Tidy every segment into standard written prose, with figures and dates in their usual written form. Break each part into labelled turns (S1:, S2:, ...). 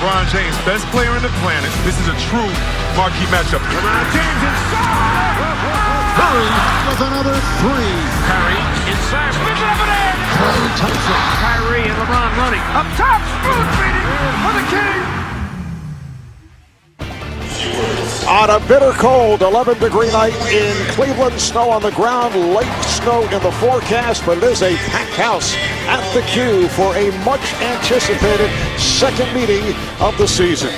S1: LeBron James, best player on the planet. This is a true marquee matchup.
S2: LeBron James inside.
S3: Curry with another three.
S2: Curry inside. Spins it up and in.
S3: Curry Thompson.
S2: Kyrie and LeBron running. Up top. Spoon feeding for the King.
S4: On a bitter cold 11-degree night in Cleveland, snow on the ground, late snow in the forecast, but it is a packed house at the Q for a much-anticipated second meeting of the season.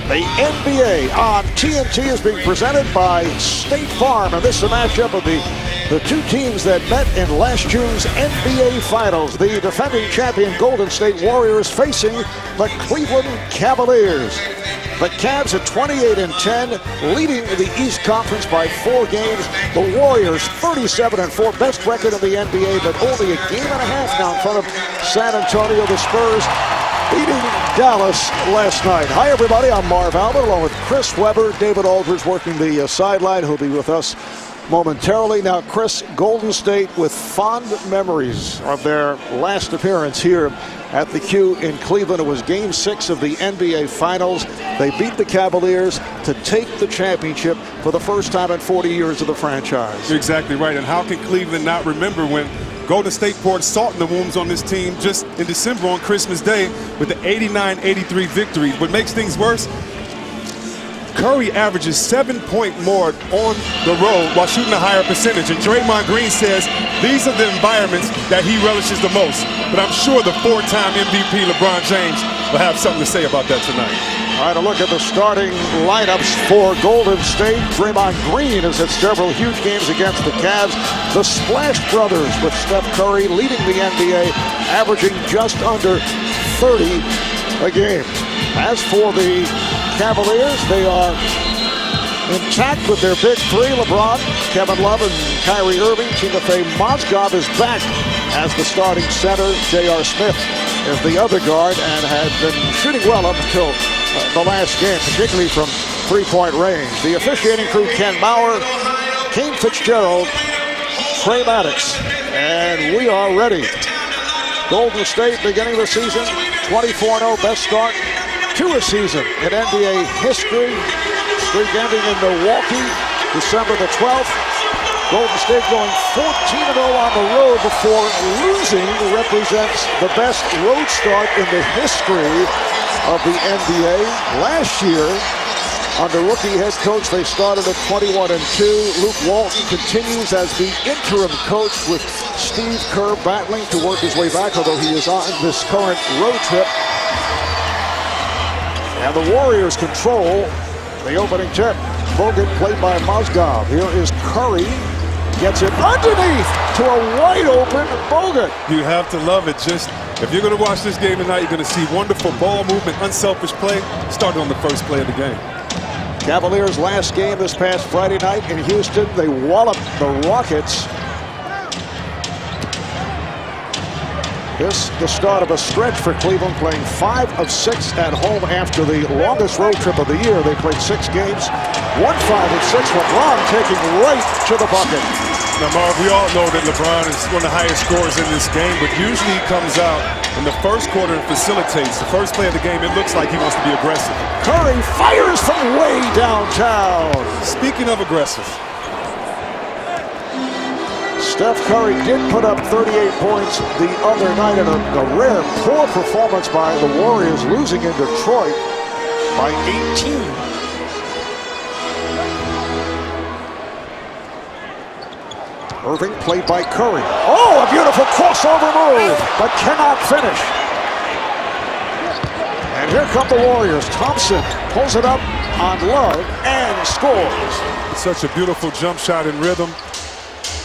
S4: The NBA on TNT is being presented by State Farm, and this is a matchup of the two teams that met in last June's NBA Finals. The defending champion Golden State Warriors facing the Cleveland Cavaliers. The Cavs at 28-10, leading the East Conference by 4 games. The Warriors 37-4, best record in the NBA, but only a game and a half now in front of San Antonio. The Spurs beating Dallas last night. Hi, everybody. I'm Marv Albert, along with Chris Webber. David Aldridge working the sideline. He'll be with us momentarily. Now, Chris, Golden State with fond memories of their last appearance here at the Q in Cleveland. It was Game 6 of the NBA Finals. They beat the Cavaliers to take the championship for the first time in 40 years of the franchise.
S1: You're exactly right. And how can Cleveland not remember when Golden State poured salt in the wounds on this team just in December on Christmas Day with the 89-83 victory? What makes things worse, Curry averages 7 points more on the road while shooting a higher percentage. And Draymond Green says these are the environments that he relishes the most. But I'm sure the 4-time MVP LeBron James will have something to say about that tonight.
S4: All right, a look at the starting lineups for Golden State. Draymond Green has had several huge games against the Cavs. The Splash Brothers with Steph Curry leading the NBA, averaging just under 30 a game. As for the Cavaliers, they are intact with their big three, LeBron, Kevin Love, and Kyrie Irving. Timofey Mozgov is back as the starting center. J.R. Smith is the other guard and had been shooting well up until the last game, particularly from three-point range. The officiating crew, Ken Maurer, Kane Fitzgerald, Trey Maddox, and we are ready. Golden State beginning the season, 24-0, best start to a season in NBA history. Streak ending in Milwaukee, December the 12th. Golden State going 14-0 on the road before losing represents the best road start in the history of the NBA. Last year, under rookie head coach, they started at 21-2. Luke Walton continues as the interim coach with Steve Kerr battling to work his way back, although he is on this current road trip. And the Warriors control the opening tip. Bogut played by Mozgov. Here is Curry. Gets it underneath to a wide open Bogut.
S1: You have to love it. Just if you're going to watch this game tonight, you're going to see wonderful ball movement, unselfish play. Started on the first play of the game.
S4: Cavaliers' last game this past Friday night in Houston. They walloped the Rockets. This the start of a stretch for Cleveland, playing 5 of 6 at home after the longest road trip of the year. They played 6 games, won 5 of 6. LeBron taking right to the bucket.
S1: Now, Marv, we all know that LeBron is one of the highest scorers in this game, but usually he comes out in the first quarter and facilitates. The first play of the game, it looks like he wants to be aggressive.
S4: Curry fires from way downtown.
S1: Speaking of aggressive,
S4: Steph Curry did put up 38 points the other night in a rare poor performance by the Warriors, losing in Detroit by 18. Irving played by Curry. Oh, a beautiful crossover move, but cannot finish. And here come the Warriors. Thompson pulls it up on Love and scores.
S1: Such a beautiful jump shot in rhythm.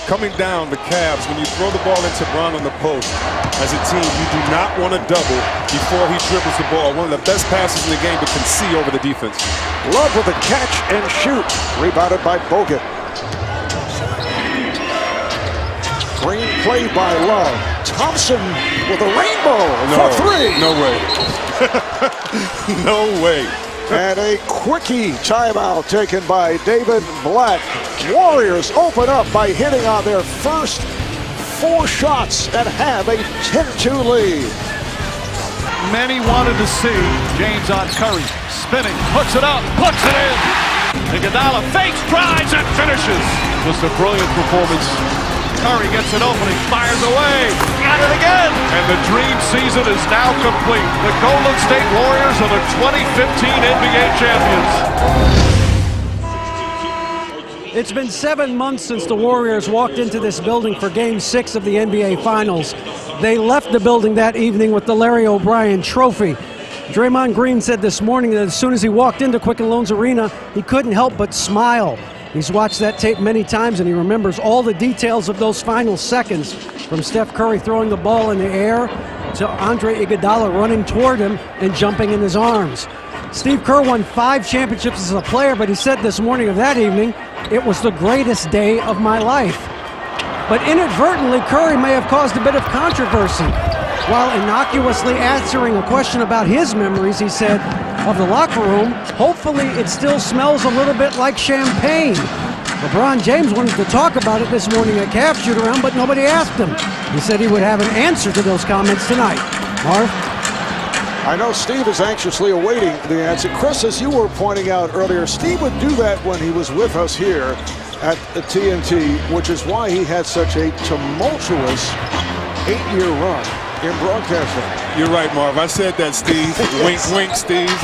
S1: Coming down the Cavs, when you throw the ball into Brown on the post, as a team, you do not want to double before he dribbles the ball. One of the best passes in the game, but can see over the defense.
S4: Love with a catch and shoot. Rebounded by Bogut. Green played by Love. Thompson with a rainbow for 3.
S1: No way. No way.
S4: And a quickie timeout taken by David Blatt. Warriors open up by hitting on their first 4 shots and have a 10-2 lead.
S5: many wanted to see. James on Curry, spinning, puts it up, puts it in. Iguodala fakes, drives, and finishes. Just a brilliant performance. Curry gets an opening, fires away, got it again. And the dream season is now complete. The Golden State Warriors are the 2015 NBA champions.
S6: It's been 7 months since the Warriors walked into this building for Game 6 of the NBA Finals. They left the building that evening with the Larry O'Brien Trophy. Draymond Green said this morning that as soon as he walked into Quicken Loans Arena, he couldn't help but smile. He's watched that tape many times and he remembers all the details of those final seconds, from Steph Curry throwing the ball in the air to Andre Iguodala running toward him and jumping in his arms. Steve Kerr won 5 championships as a player, but he said this morning of that evening, "It was the greatest day of my life." But inadvertently, Curry may have caused a bit of controversy. While innocuously answering a question about his memories, he said, of the locker room, "Hopefully it still smells a little bit like champagne." LeBron James wanted to talk about it this morning at Cavs shoot-around, but nobody asked him. He said he would have an answer to those comments tonight. Marv?
S4: I know Steve is anxiously awaiting the answer. Chris, as you were pointing out earlier, Steve would do that when he was with us here at the TNT, which is why he had such a tumultuous 8-year run in broadcasting.
S1: You're right, Marv. I said that, Steve. Wink, wink, Steve.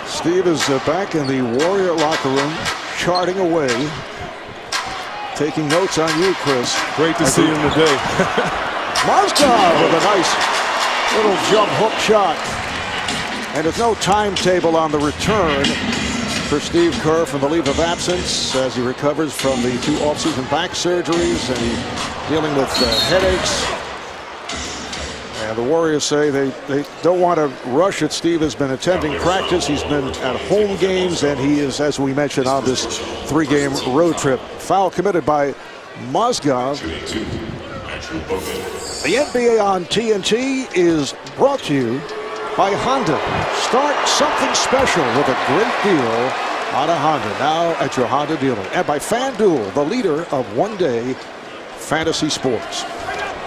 S4: Steve is back in the Warrior locker room, charting away, taking notes on you, Chris.
S1: Great to see him today.
S4: Mozgov with a nice little jump hook shot. And there's no timetable on the return for Steve Kerr from the leave of absence as he recovers from the 2 offseason back surgeries and he's dealing with headaches. And the Warriors say they don't want to rush it. Steve has been attending practice. He's been at home games, and he is, as we mentioned, on this 3-game road trip. Foul committed by Mozgov. The NBA on TNT is brought to you by Honda. Start something special with a great deal on a Honda, now at your Honda dealer. And by FanDuel, the leader of one-day fantasy sports.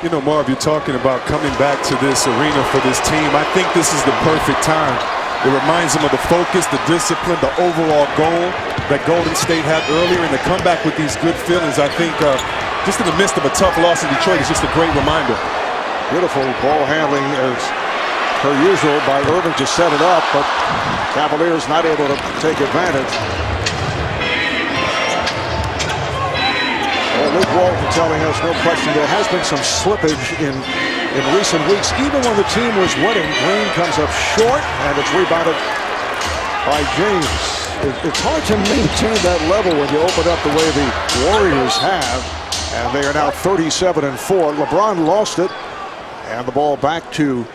S1: You know, Marv, you're talking about coming back to this arena for this team. I think this is the perfect time. It reminds them of the focus, the discipline, the overall goal that Golden State had earlier, and to come back with these good feelings, I think, just in the midst of a tough loss in Detroit, is just a great reminder.
S4: Beautiful ball handling as per usual by Irving to set it up, but Cavaliers not able to take advantage. Well, Luke Walton telling us, no question, there has been some slippage in recent weeks. Even when the team was winning, Green comes up short, and it's rebounded by James. It's hard to maintain that level when you open up the way the Warriors have, and they are now 37-4. LeBron lost it, and the ball back to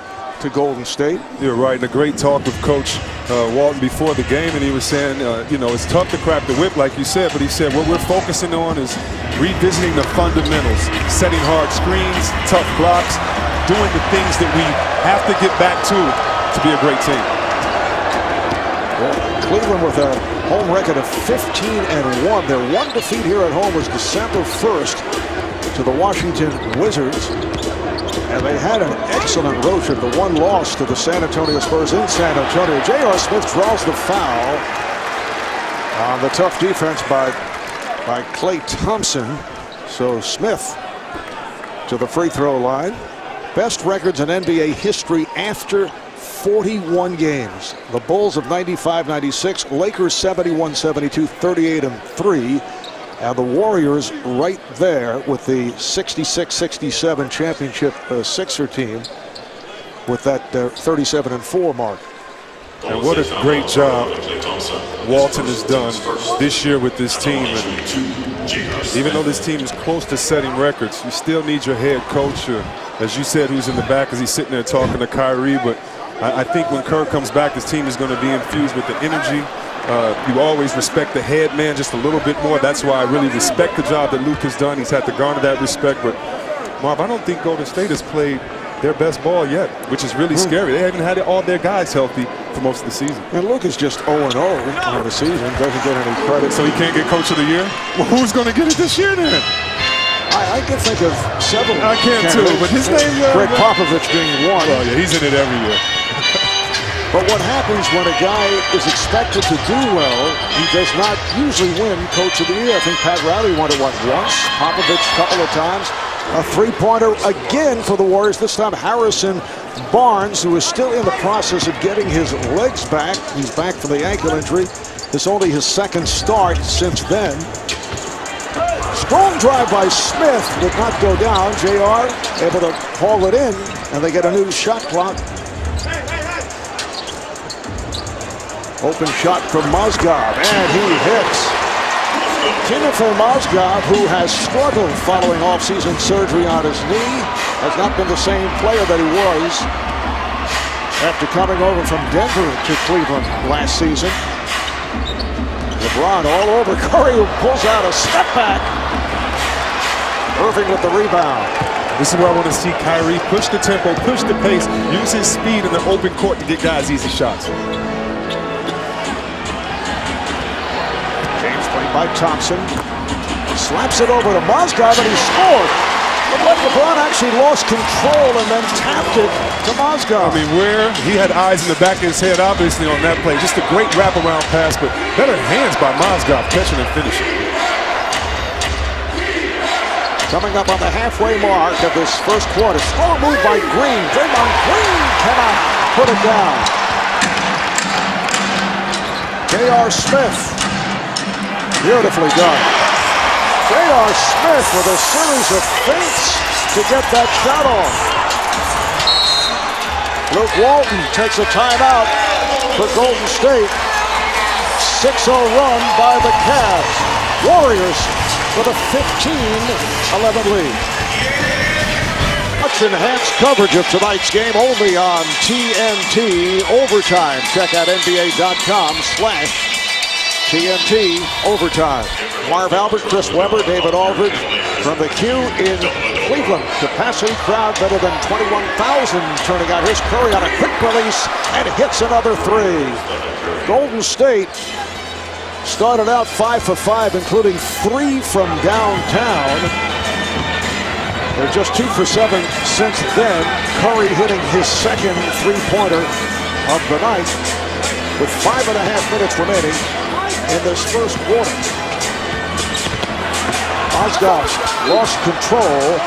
S4: Golden State.
S1: You're right. And a great talk with Coach Walton before the game, and he was saying, you know, it's tough to crack the whip, like you said, but he said what we're focusing on is revisiting the fundamentals, setting hard screens, tough blocks, doing the things that we have to get back to be a great team.
S4: Well, Cleveland with a home record of 15-1. Their one defeat here at home was December 1st to the Washington Wizards. And they had an excellent road trip. The one loss to the San Antonio Spurs in San Antonio. J.R. Smith draws the foul on the tough defense by Klay Thompson. So Smith to the free throw line. Best records in NBA history after 41 games. The Bulls of 95-96, Lakers 71-72, 38-3. And the Warriors right there with the 66-67 championship Sixer team with that 37-4 mark.
S1: And what a great job Walton has done this year with this team. And even though this team is close to setting records, you still need your head coach, as you said, who's in the back as he's sitting there talking to Kyrie. But I think when Kerr comes back, this team is going to be infused with the energy. You always respect the head man just a little bit more. That's why I really respect the job that Luke has done. He's had to garner that respect. But, Marv, I don't think Golden State has played their best ball yet, which is really scary. They haven't had all their guys healthy for most of the season.
S4: And Luke is just 0-0 on the season. Doesn't get any credit.
S1: So he can't get Coach of the Year? Well, who's going to get it this year then?
S4: I can think of several.
S1: I can too, but his name...
S4: Greg Popovich being one.
S1: Oh, yeah, he's in it every year.
S4: But what happens when a guy is expected to do well, he does not usually win Coach of the Year. I think Pat Riley won it, once? Popovich a couple of times. A three-pointer again for the Warriors. This time Harrison Barnes, who is still in the process of getting his legs back. He's back from the ankle injury. It's only his second start since then. Strong drive by Smith did not go down. JR able to haul it in, and they get a new shot clock. Open shot from Mozgov, and he hits. Timothy Mozgov, who has struggled following off-season surgery on his knee, has not been the same player that he was after coming over from Denver to Cleveland last season. LeBron all over Curry, who pulls out a step back. Irving with the rebound.
S1: This is where I want to see Kyrie push the tempo, push the pace, use his speed in the open court to get guys easy shots.
S4: James played by Thompson. Slaps it over to Mozgov, and he scored. But LeBron actually lost control and then tapped it to Mozgov.
S1: I mean, where he had eyes in the back of his head, obviously, on that play. Just a great wraparound pass, but better hands by Mozgov, catching and finishing.
S4: Coming up on the halfway mark of this first quarter. Strong move by Green. Draymond Green cannot put it down. J.R. Smith. Beautifully done. J.R. Smith with a series of feints to get that shot off. Luke Walton takes a timeout for Golden State. 6-0 run by the Cavs. Warriors with a 15-11 lead. Much enhanced coverage of tonight's game only on TNT Overtime. Check out NBA.com/TNT Overtime. Marv Albert, Chris Webber, David Aldridge from the Q in Cleveland. Capacity crowd better than 21,000 turning out. Here's Curry on a quick release and hits another three. Golden State started out 5 for 5, including 3 from downtown. They're just 2 for 7 since then. Curry hitting his second three-pointer of the night with 5.5 minutes remaining in this first quarter. Mozgov lost control.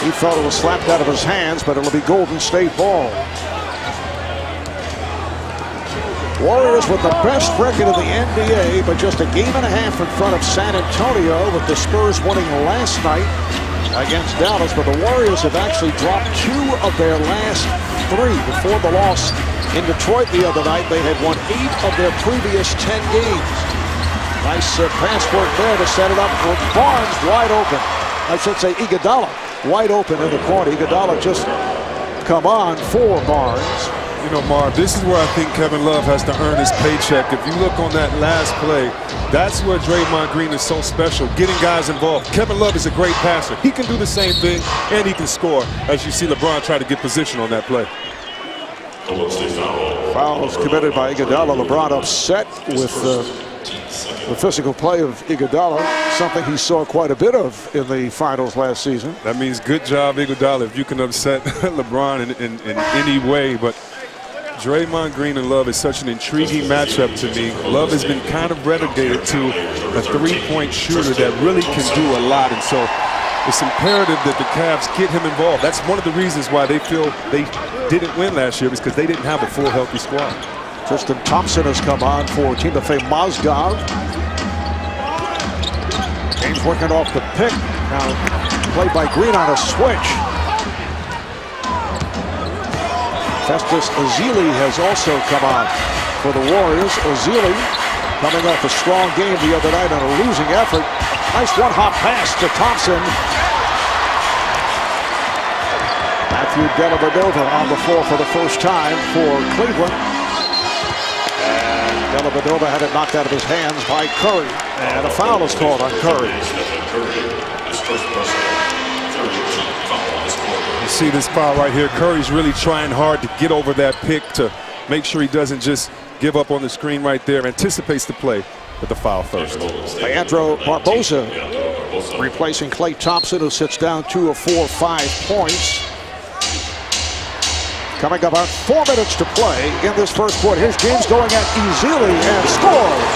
S4: He felt it was slapped out of his hands, but it'll be Golden State ball. Warriors with the best record in the NBA, but just a game and a half in front of San Antonio, with the Spurs winning last night against Dallas. But the Warriors have actually dropped 2 of their last 3 before the loss in Detroit the other night. They had won 8 of their previous 10 games. Nice pass work there to set it up for Barnes, wide open. I should say Iguodala, wide open in the corner. Iguodala just come on for Barnes.
S1: You know, Marv, this is where I think Kevin Love has to earn his paycheck. If you look on that last play, that's where Draymond Green is so special, getting guys involved. Kevin Love is a great passer. He can do the same thing, and he can score, as you see LeBron try to get position on that play.
S4: Fouls committed by Iguodala. LeBron upset with the physical play of Iguodala, something he saw quite a bit of in the finals last season.
S1: That means good job, Iguodala, if you can upset LeBron in any way. But Draymond Green and Love is such an intriguing matchup to me. Love has been kind of relegated to a three-point shooter that really can do a lot. And so it's imperative that the Cavs get him involved. That's one of the reasons why they feel they didn't win last year, because they didn't have a full healthy squad.
S4: Tristan Thompson has come on for Timothy Mozgov. James working off the pick. Now played by Green on a switch. Festus Ezeli has also come on for the Warriors. Ezeli coming off a strong game the other night on a losing effort. Nice one-hop pass to Thompson. Matthew Dellavedova on the floor for the first time for Cleveland. And Dellavedova had it knocked out of his hands by Curry. And a foul is called on Curry.
S1: You see this foul right here. Curry's really trying hard to get over that pick to make sure he doesn't just give up on the screen right there. Anticipates the play with the foul first.
S4: Leandro Barbosa replacing Klay Thompson, who sits down 2 of 4, 5 points. Coming about 4 minutes to play in this first quarter. Here's James going at Ezeli and scores.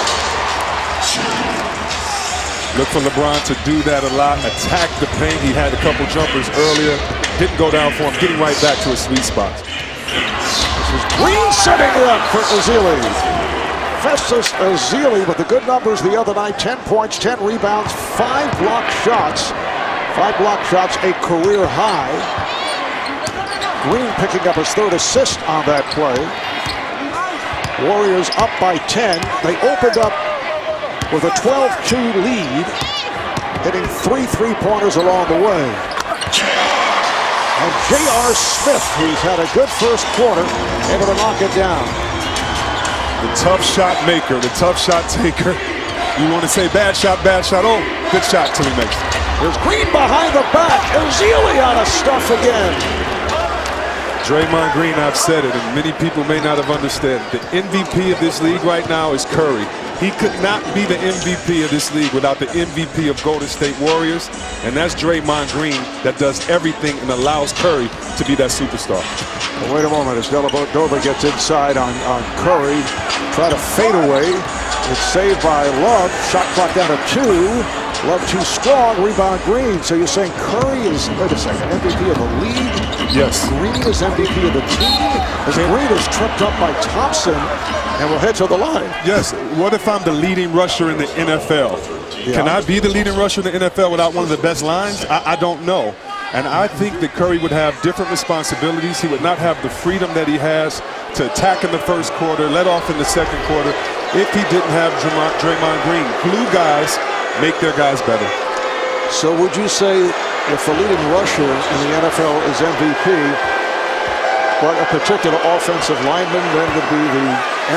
S1: Look for LeBron to do that a lot, attack the paint. He had a couple jumpers earlier. Didn't go down for him, getting right back to his sweet spot.
S4: This is Green setting it up for Ezeli. Festus Ezeli with the good numbers the other night. 10 points, 10 rebounds, 5 block shots. 5 block shots, a career high. Green picking up his 3rd assist on that play. Warriors up by 10. They opened up with a 12-2 lead, hitting 3 3-pointers along the way. And J.R. Smith, who's had a good first quarter, able to knock it down.
S1: The tough shot maker, the tough shot taker. You want to say bad shot, oh, good shot till he makes it.
S4: There's Green behind the back. Ezeli on a stuff again.
S1: Draymond Green, I've said it, and many people may not have understood. The MVP of this league right now is Curry. He could not be the MVP of this league without the MVP of Golden State Warriors, and that's Draymond Green that does everything and allows Curry to be that superstar.
S4: Well, wait a moment as Dellavedova gets inside on Curry. Try to fade away. It's saved by Love. Shot clock down to 2. Love too strong. Rebound Green. So you're saying Curry is, wait a second, MVP of the league?
S1: Yes.
S4: Green is MVP of the team. As Green is tripped up by Thompson and will head to the line.
S1: Yes. What if I'm the leading rusher in the NFL? Yeah. Can I be the leading rusher in the NFL without one of the best lines? I don't know. And I think that Curry would have different responsibilities. He would not have the freedom that he has to attack in the first quarter, let off in the second quarter, if he didn't have Draymond Green. Glue guys make their guys better.
S4: So would you say if the leading rusher in the NFL is MVP, what a particular offensive lineman then would be the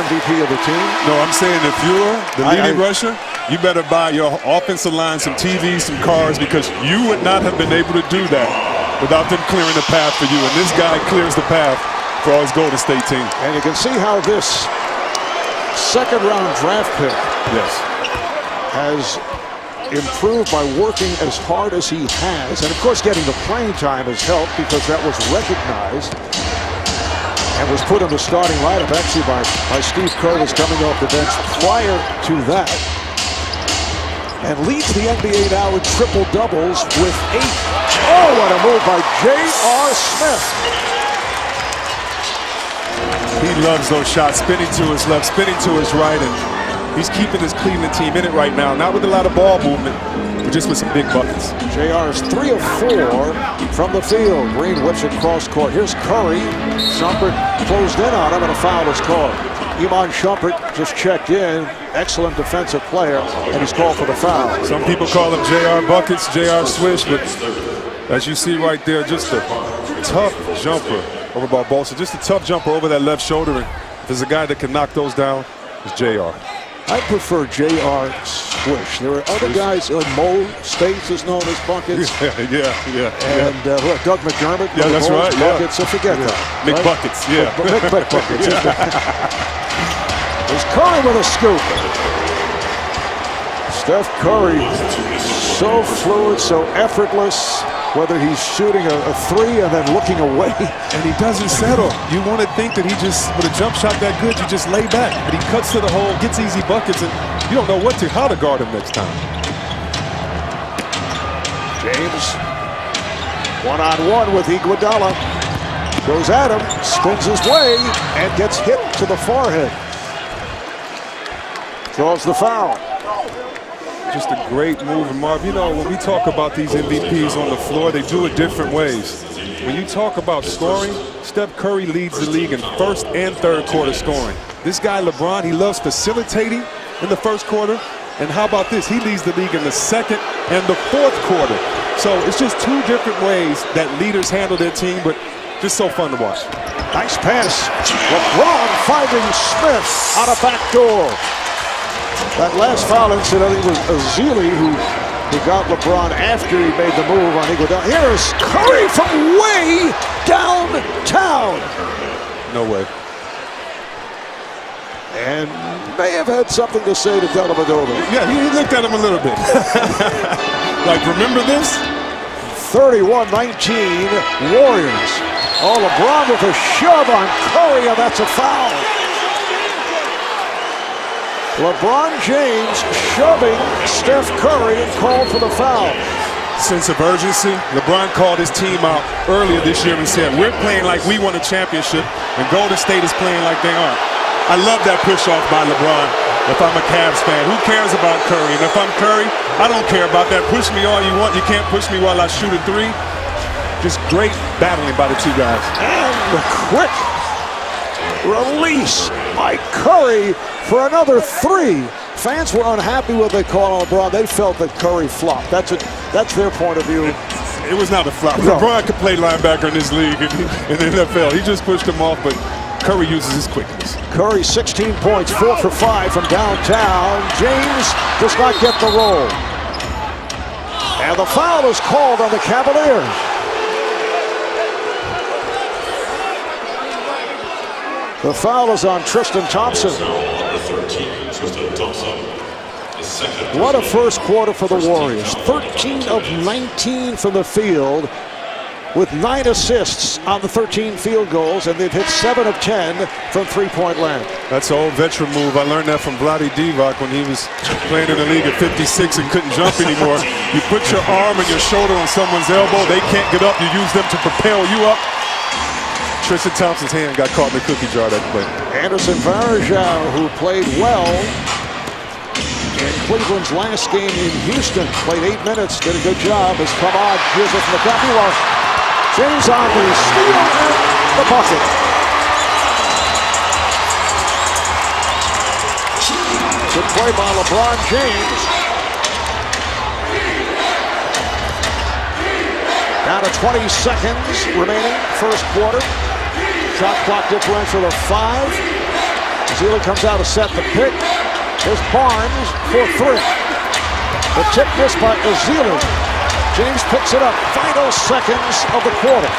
S4: MVP of the team?
S1: No, I'm saying if you're the leading rusher, you better buy your offensive line some TVs, some cars, because you would not have been able to do that without them clearing the path for you. And this guy clears the path for all his Golden State team.
S4: And you can see how this second-round draft pick has improved by working as hard as he has. And, of course, getting the playing time has helped because that was recognized and was put in the starting lineup actually by Steve Kerr, was coming off the bench prior to that. And leads the NBA now in triple-doubles with 8. Oh, what a move by J.R. Smith.
S1: He loves those shots, spinning to his left, spinning to his right, and he's keeping his Cleveland team in it right now. Not with a lot of ball movement, but just with some big buckets.
S4: JR is 3 of 4 from the field. Green whips it cross court. Here's Curry. Shumpert closed in on him, and a foul is called. Iman Shumpert just checked in. Excellent defensive player, and he's called for the foul.
S1: Some people call him JR Buckets, JR Swish, but as you see right there, just a tough jumper over Barbosa. Just a tough jumper over that left shoulder, and if there's a guy that can knock those down, it's JR.
S4: I prefer J.R. Swish. There are other guys, Mo States is known as Buckets.
S1: Yeah.
S4: And Doug McDermott.
S1: Yeah, that's right.
S4: Buckets, so forget that.
S1: McBuckets, yeah.
S4: McBuckets. There's Curry with a scoop. Steph Curry, so fluid, so effortless. Whether he's shooting a 3 and then looking away.
S1: And he doesn't settle. You want to think that he just, with a jump shot that good, you just lay back. But he cuts to the hole, gets easy buckets, and you don't know how to guard him next time.
S4: James, one-on-one with Iguodala. Goes at him, spins his way, and gets hit to the forehead. Draws the foul.
S1: Just a great move. And Marv, you know, when we talk about these MVPs on the floor, they do it different ways. When you talk about scoring, Steph Curry leads the league in first and third quarter scoring. This guy, LeBron, he loves facilitating in the first quarter. And how about this? He leads the league in the second and the fourth quarter. So it's just two different ways that leaders handle their team, but just so fun to watch.
S4: Nice pass. LeBron finding Smith on a back door. That last foul incident was Ezeli who got LeBron after he made the move on Iguodala. Here's Curry from way downtown.
S1: No way.
S4: and may have had something to say to Dellavedova.
S1: Yeah, he looked at him a little bit. Like, remember this?
S4: 31-19 Warriors. Oh, LeBron with a shove on Curry, and that's a foul. LeBron James shoving Steph Curry and called for the foul.
S1: Sense of urgency. LeBron called his team out earlier this year and said, we're playing like we won a championship, and Golden State is playing like they aren't. I love that push-off by LeBron. If I'm a Cavs fan, who cares about Curry? And if I'm Curry, I don't care about that. Push me all you want. You can't push me while I shoot a three. Just great battling by the two guys.
S4: And the quick release by Curry for another three. Fans were unhappy with the call on LeBron. They felt that Curry flopped. That's their point of view.
S1: It was not a flop.
S4: No.
S1: LeBron could play linebacker in this league in the NFL. He just pushed him off, but Curry uses his quickness.
S4: Curry 16 points, 4 for 5 from downtown. James does not get the roll. And the foul is called on the Cavaliers. The foul is on Tristan Thompson. What a first quarter for the Warriors. 13 of 19 from the field, with 9 assists on the 13 field goals, and they've hit 7 of 10 from three-point land.
S1: That's an old veteran move. I learned that from Vlade Divac when he was playing in the league at 56 and couldn't jump anymore. You put your arm and your shoulder on someone's elbow, they can't get up, you use them to propel you up. Tristan Thompson's hand got caught in the cookie jar that play.
S4: Anderson Varejao, who played well in Cleveland's last game in Houston, played 8 minutes, did a good job, has come on, here's it from the top. James on the steal and the bucket. Good play by LeBron James. Down to 20 seconds remaining, first quarter. Shot clock differential of 5. Zealy comes out to set the pick. Here's Barnes for 3. The tip missed by Zealy. James picks it up. Final seconds of the quarter.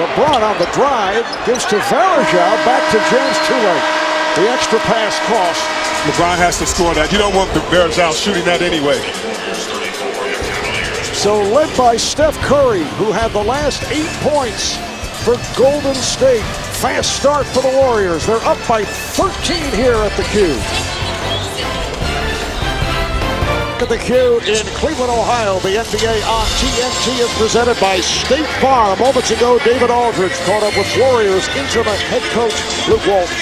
S4: LeBron on the drive gives to Varejao. Back to James, too late. The extra pass cost.
S1: LeBron has to score that. You don't want the Varejao shooting that anyway.
S4: So led by Steph Curry, who had the last 8 points for Golden State. Fast start for the Warriors. They're up by 13 here at the Q. At the Q in Cleveland, Ohio, the NBA on TNT is presented by State Farm. Moments ago, David Aldridge caught up with Warriors interim head coach Luke Walton.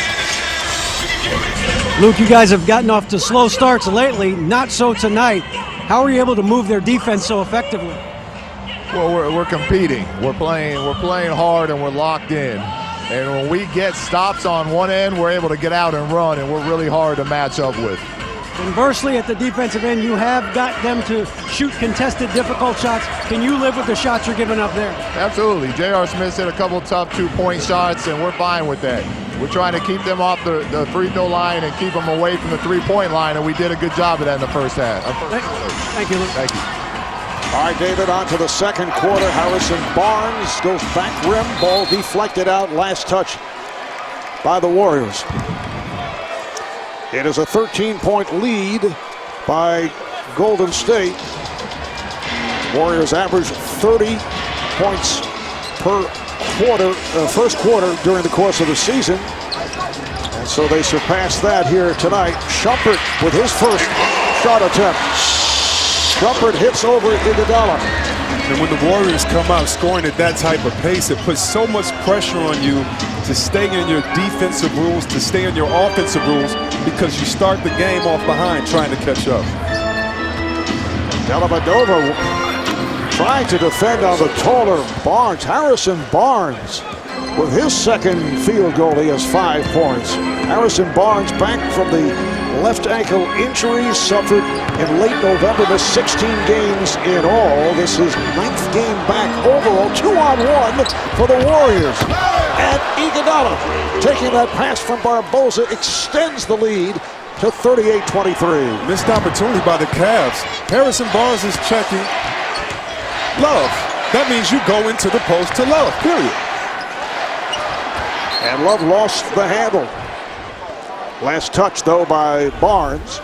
S6: Luke, you guys have gotten off to slow starts lately, not so tonight. How are you able to move their defense so effectively?
S7: Well, we're competing. We're playing hard and we're locked in. And when we get stops on one end, we're able to get out and run, and we're really hard to match up with.
S6: Conversely, at the defensive end, you have got them to shoot contested, difficult shots. Can you live with the shots you're giving up there?
S7: Absolutely. J.R. Smith hit a couple tough 2-point shots, and we're fine with that. We're trying to keep them off the free throw line and keep them away from the three-point line, and we did a good job of that in the first half.
S6: Thank you, Luke.
S7: Thank you.
S4: All right, David, on to the second quarter. Harrison Barnes goes back rim. Ball deflected out. Last touch by the Warriors. It is a 13-point lead by Golden State. Warriors average 30 points per quarter, first quarter during the course of the season. And so they surpassed that here tonight. Shumpert with his first shot attempt. Shumpert hits over Iguodala.
S1: And when the Warriors come out scoring at that type of pace, it puts so much pressure on you to stay in your defensive rules, to stay in your offensive rules, because you start the game off behind trying to catch up.
S4: Dellavedova trying to defend on the taller Barnes. Harrison Barnes with his second field goal. He has 5 points. Harrison Barnes back from the left ankle injury suffered in late November, missed 16 games in all. This is 9th game back overall, 2-on-1 for the Warriors. And Iguodala taking that pass from Barbosa extends the lead to 38-23.
S1: Missed opportunity by the Cavs. Harrison Barnes is checking Love. That means you go into the post to Love, period.
S4: And Love lost the handle. Last touch, though, by Barnes.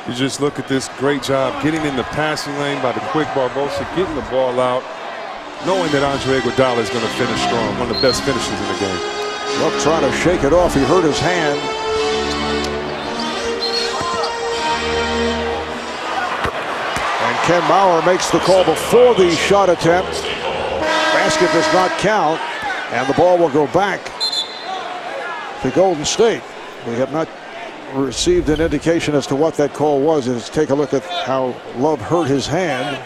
S1: You just look at this great job getting in the passing lane by the quick Barbosa, getting the ball out, knowing that Andre Iguodala is going to finish strong, one of the best finishers in the game.
S4: Love trying to shake it off. He hurt his hand. And Ken Maurer makes the call before the shot attempt. Basket does not count, and the ball will go back to Golden State. We have not received an indication as to what that call was. Let's take a look at how Love hurt his hand.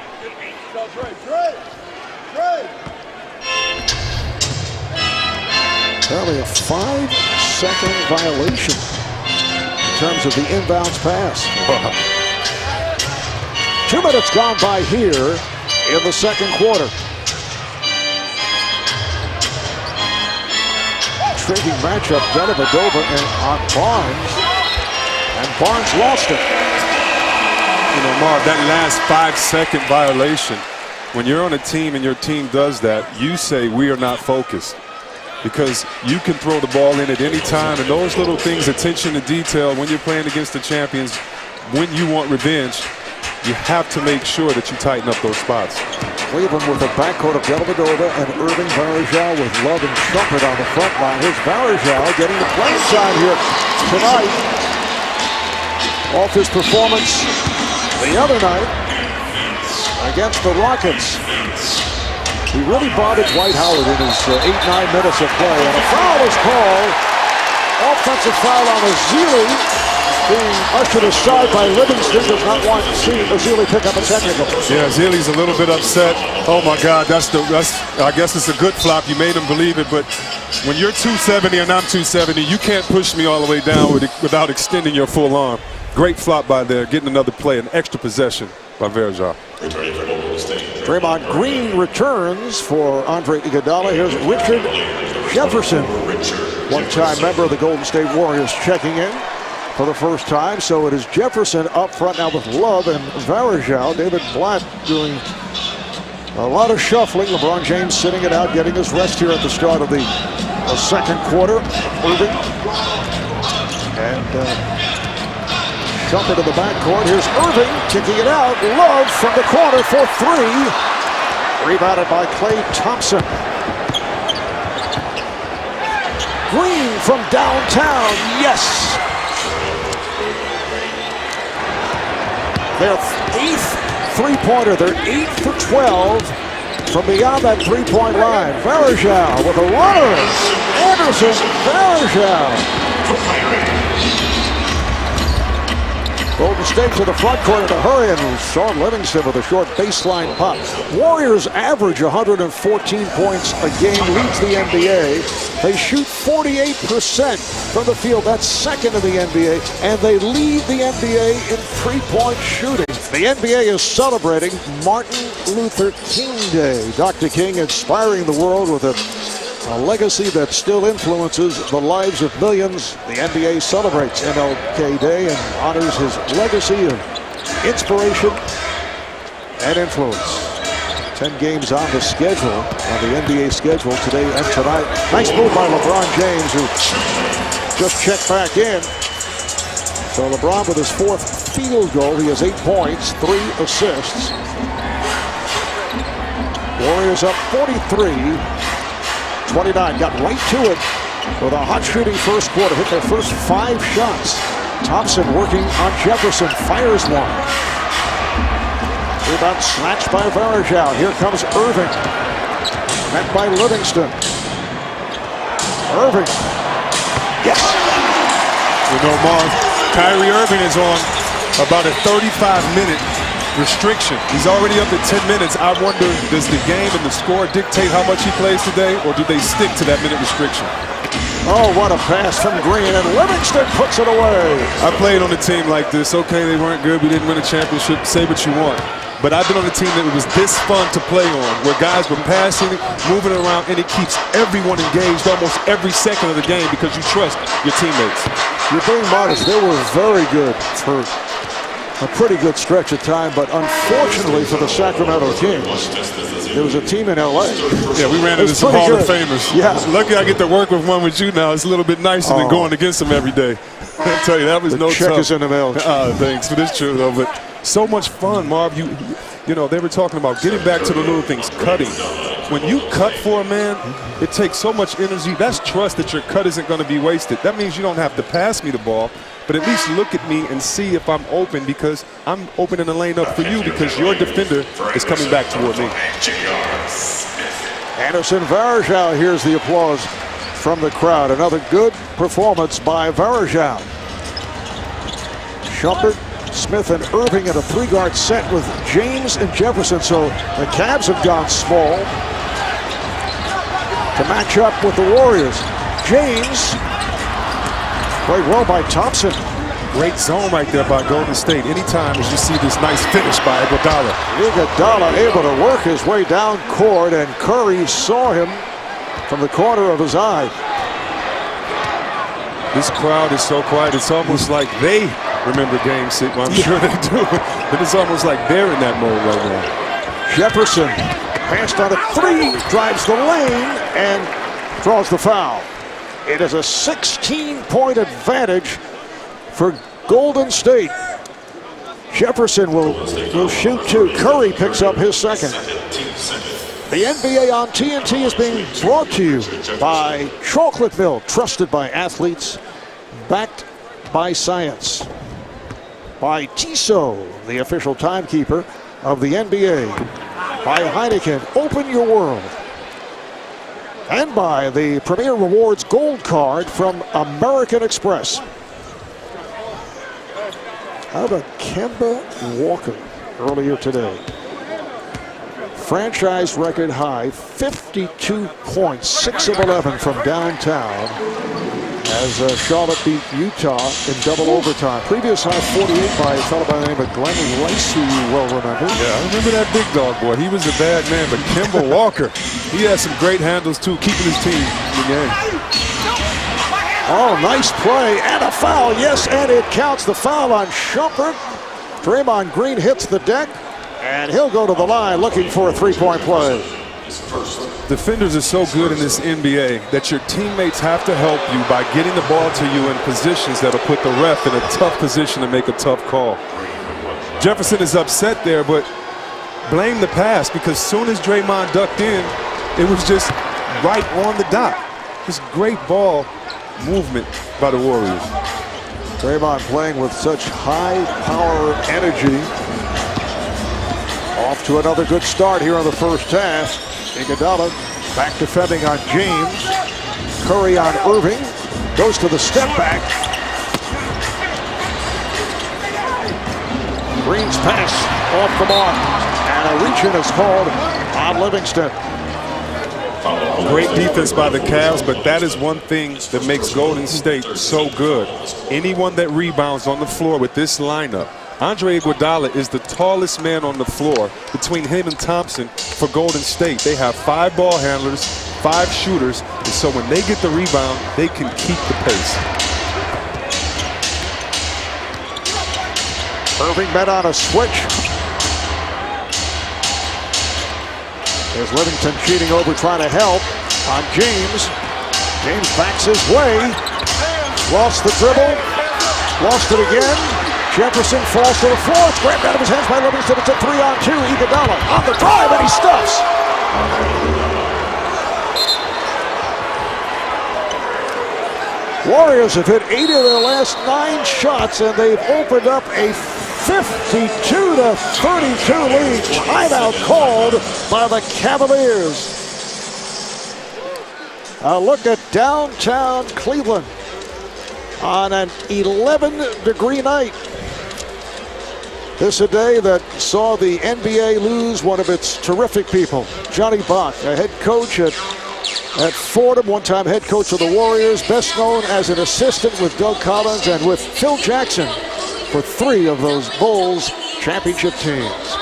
S4: Apparently a 5-second violation in terms of the inbounds pass. 2 minutes gone by here in the second quarter. Intriguing matchup, Dellavedova and Barnes. And Barnes lost it.
S1: You know, Marv, that last 5-second violation, when you're on a team and your team does that, you say we are not focused. Because you can throw the ball in at any time, and those little things, attention to detail, when you're playing against the champions, when you want revenge, you have to make sure that you tighten up those spots.
S4: Cleveland with a backcourt of Dellavedova and Irving. Varejao with Love and Shumpert on the front line. Here's Varejao getting the playing time here tonight. Off his performance the other night against the Rockets. He really bothered Dwight Howard in his 8-9 minutes of play. And a foul is called. Offensive foul on Ezeli, being ushered aside by Livingston. Does not want to see Ezeli pick up a technical.
S1: Yeah, Ezeli's a little bit upset. Oh my God, I guess it's a good flop. You made him believe it, but when you're 270 and I'm 270, you can't push me all the way down without extending your full arm. Great flop by there, getting another play, an extra possession by Varejao.
S4: Draymond Green returns for Andre Iguodala. Here's Richard Jefferson, one-time member of the Golden State Warriors, checking in for the first time. So it is Jefferson up front now with Love and Varejao. David Blatt doing a lot of shuffling. LeBron James sitting it out, getting his rest here at the start of the second quarter. Irving and Shumpert to the backcourt. Here's Irving kicking it out. Love from the corner for 3. Rebounded by Klay Thompson. Green from downtown. Yes. Their 8th three-pointer. They're 8 for 12 from beyond that three-point line. Varejao with a runner. Anderson. Varejao. Golden State to the front court in a hurry, and Sean Livingston with a short baseline pop. Warriors average 114 points a game, leads the NBA. They shoot 48% from the field. That's second in the NBA, and they lead the NBA in three-point shooting. The NBA is celebrating Martin Luther King Day. Dr. King inspiring the world with a legacy that still influences the lives of millions. The NBA celebrates MLK Day and honors his legacy of inspiration and influence. 10 games on the schedule, on the NBA schedule today and tonight. Nice move by LeBron James, who just checked back in. So LeBron with his 4th field goal. He has 8 points, 3 assists. Warriors up 43-29, got right to it with a hot shooting first quarter. Hit their first 5 shots. Thompson working on Jefferson, fires one. Rebound snatched by Varejao. Here comes Irving. Met by Livingston. Irving. Yes.
S1: You know, Marv, Kyrie Irving is on about a 35-minute restriction. He's already up to 10 minutes. I wonder, does the game and the score dictate how much he plays today, or do they stick to that minute restriction?
S4: Oh, what a pass from Green, and Livingston puts it away.
S1: I played on a team like this. Okay, they weren't good. We didn't win a championship. Say what you want. But I've been on a team that was this fun to play on, where guys were passing, moving around, and it keeps everyone engaged almost every second of the game because you trust your teammates.
S4: You're being modest. They were very good for a pretty good stretch of time, but unfortunately for the Sacramento Kings, there was a team in LA.
S1: Yeah, we ran into some
S4: pretty
S1: Hall of
S4: good.
S1: Famers.
S4: Yeah.
S1: Lucky I get to work with one with you now. It's a little bit nicer than going against them every day. I'll tell you, that was no
S4: check
S1: tough.
S4: is in the mail.
S1: Thanks for this true though, but so much fun, Marv. You know, they were talking about getting back to the little things, cutting. When you cut for a man, it takes so much energy. That's trust that your cut isn't going to be wasted. That means you don't have to pass me the ball, but at least look at me and see if I'm open, because I'm opening the lane up for you because your defender is coming back toward me.
S4: Anderson Varejao hears the applause from the crowd. Another good performance by Varejao. Shumpert, Smith, and Irving in a three-guard set with James and Jefferson. So the Cavs have gone small to match up with the Warriors. James played well by Thompson.
S1: Great zone right there by Golden State. Anytime as you see this nice finish by Iguodala.
S4: Iguodala able to work his way down court, and Curry saw him from the corner of his eye.
S1: This crowd is so quiet. It's almost like they remember Game 6. Well, I'm sure they do. But it's almost like they're in that mode right now.
S4: Jefferson passed on a three, drives the lane, and draws the foul. It is a 16-point advantage for Golden State. Jefferson will shoot two. Curry picks up his second. The NBA on TNT is being brought to you by Chocolate Milk, trusted by athletes, backed by science. By Tissot, the official timekeeper of the NBA. By Heineken, open your world. And by the Premier Rewards Gold Card from American Express. How about Kemba Walker earlier today? Franchise record high, 52 points, 6 of 11 from downtown as Charlotte beat Utah in double overtime. Previous high 48 by a fellow by the name of Glenn Rice, who you well remember.
S1: Yeah, I remember that big dog boy. He was a bad man, but Kemba Walker, he had some great handles too, keeping his team in the game.
S4: Oh, nice play and a foul. Yes, and it counts. The foul on Shumpert. Draymond Green hits the deck, and he'll go to the line looking for a three-point play.
S1: Defenders are so good in this NBA that your teammates have to help you by getting the ball to you in positions that'll put the ref in a tough position to make a tough call. Jefferson is upset there, but blame the pass, because soon as Draymond ducked in, it was just right on the dot. Just great ball movement by the Warriors.
S4: Draymond playing with such high power energy. Off to another good start here in the first half. Iguodala back defending on James. Curry on Irving. Goes to the step back. Green's pass off the mark. And a reach-in is called on Livingston.
S1: Great defense by the Cavs, but that is one thing that makes Golden State so good. Anyone that rebounds on the floor with this lineup, Andre Iguodala is the tallest man on the floor between him and Thompson for Golden State. They have 5 ball handlers, 5 shooters, and so when they get the rebound, they can keep the pace.
S4: Irving met on a switch. There's Livingston cheating over, trying to help on James. James backs his way. Lost the dribble. Lost it again. Jefferson falls to the floor. It's grabbed out of his hands by Livingston. It's a 3-on-2. Iguodala on the drive, and he stuffs. Warriors have hit 8 of their last 9 shots, and they've opened up a 52-32 lead. Timeout called by the Cavaliers. A look at downtown Cleveland on an 11-degree night. This a day that saw the NBA lose one of its terrific people, Johnny Bach, a head coach at Fordham, one-time head coach of the Warriors, best known as an assistant with Doug Collins and with Phil Jackson for 3 of those Bulls championship teams.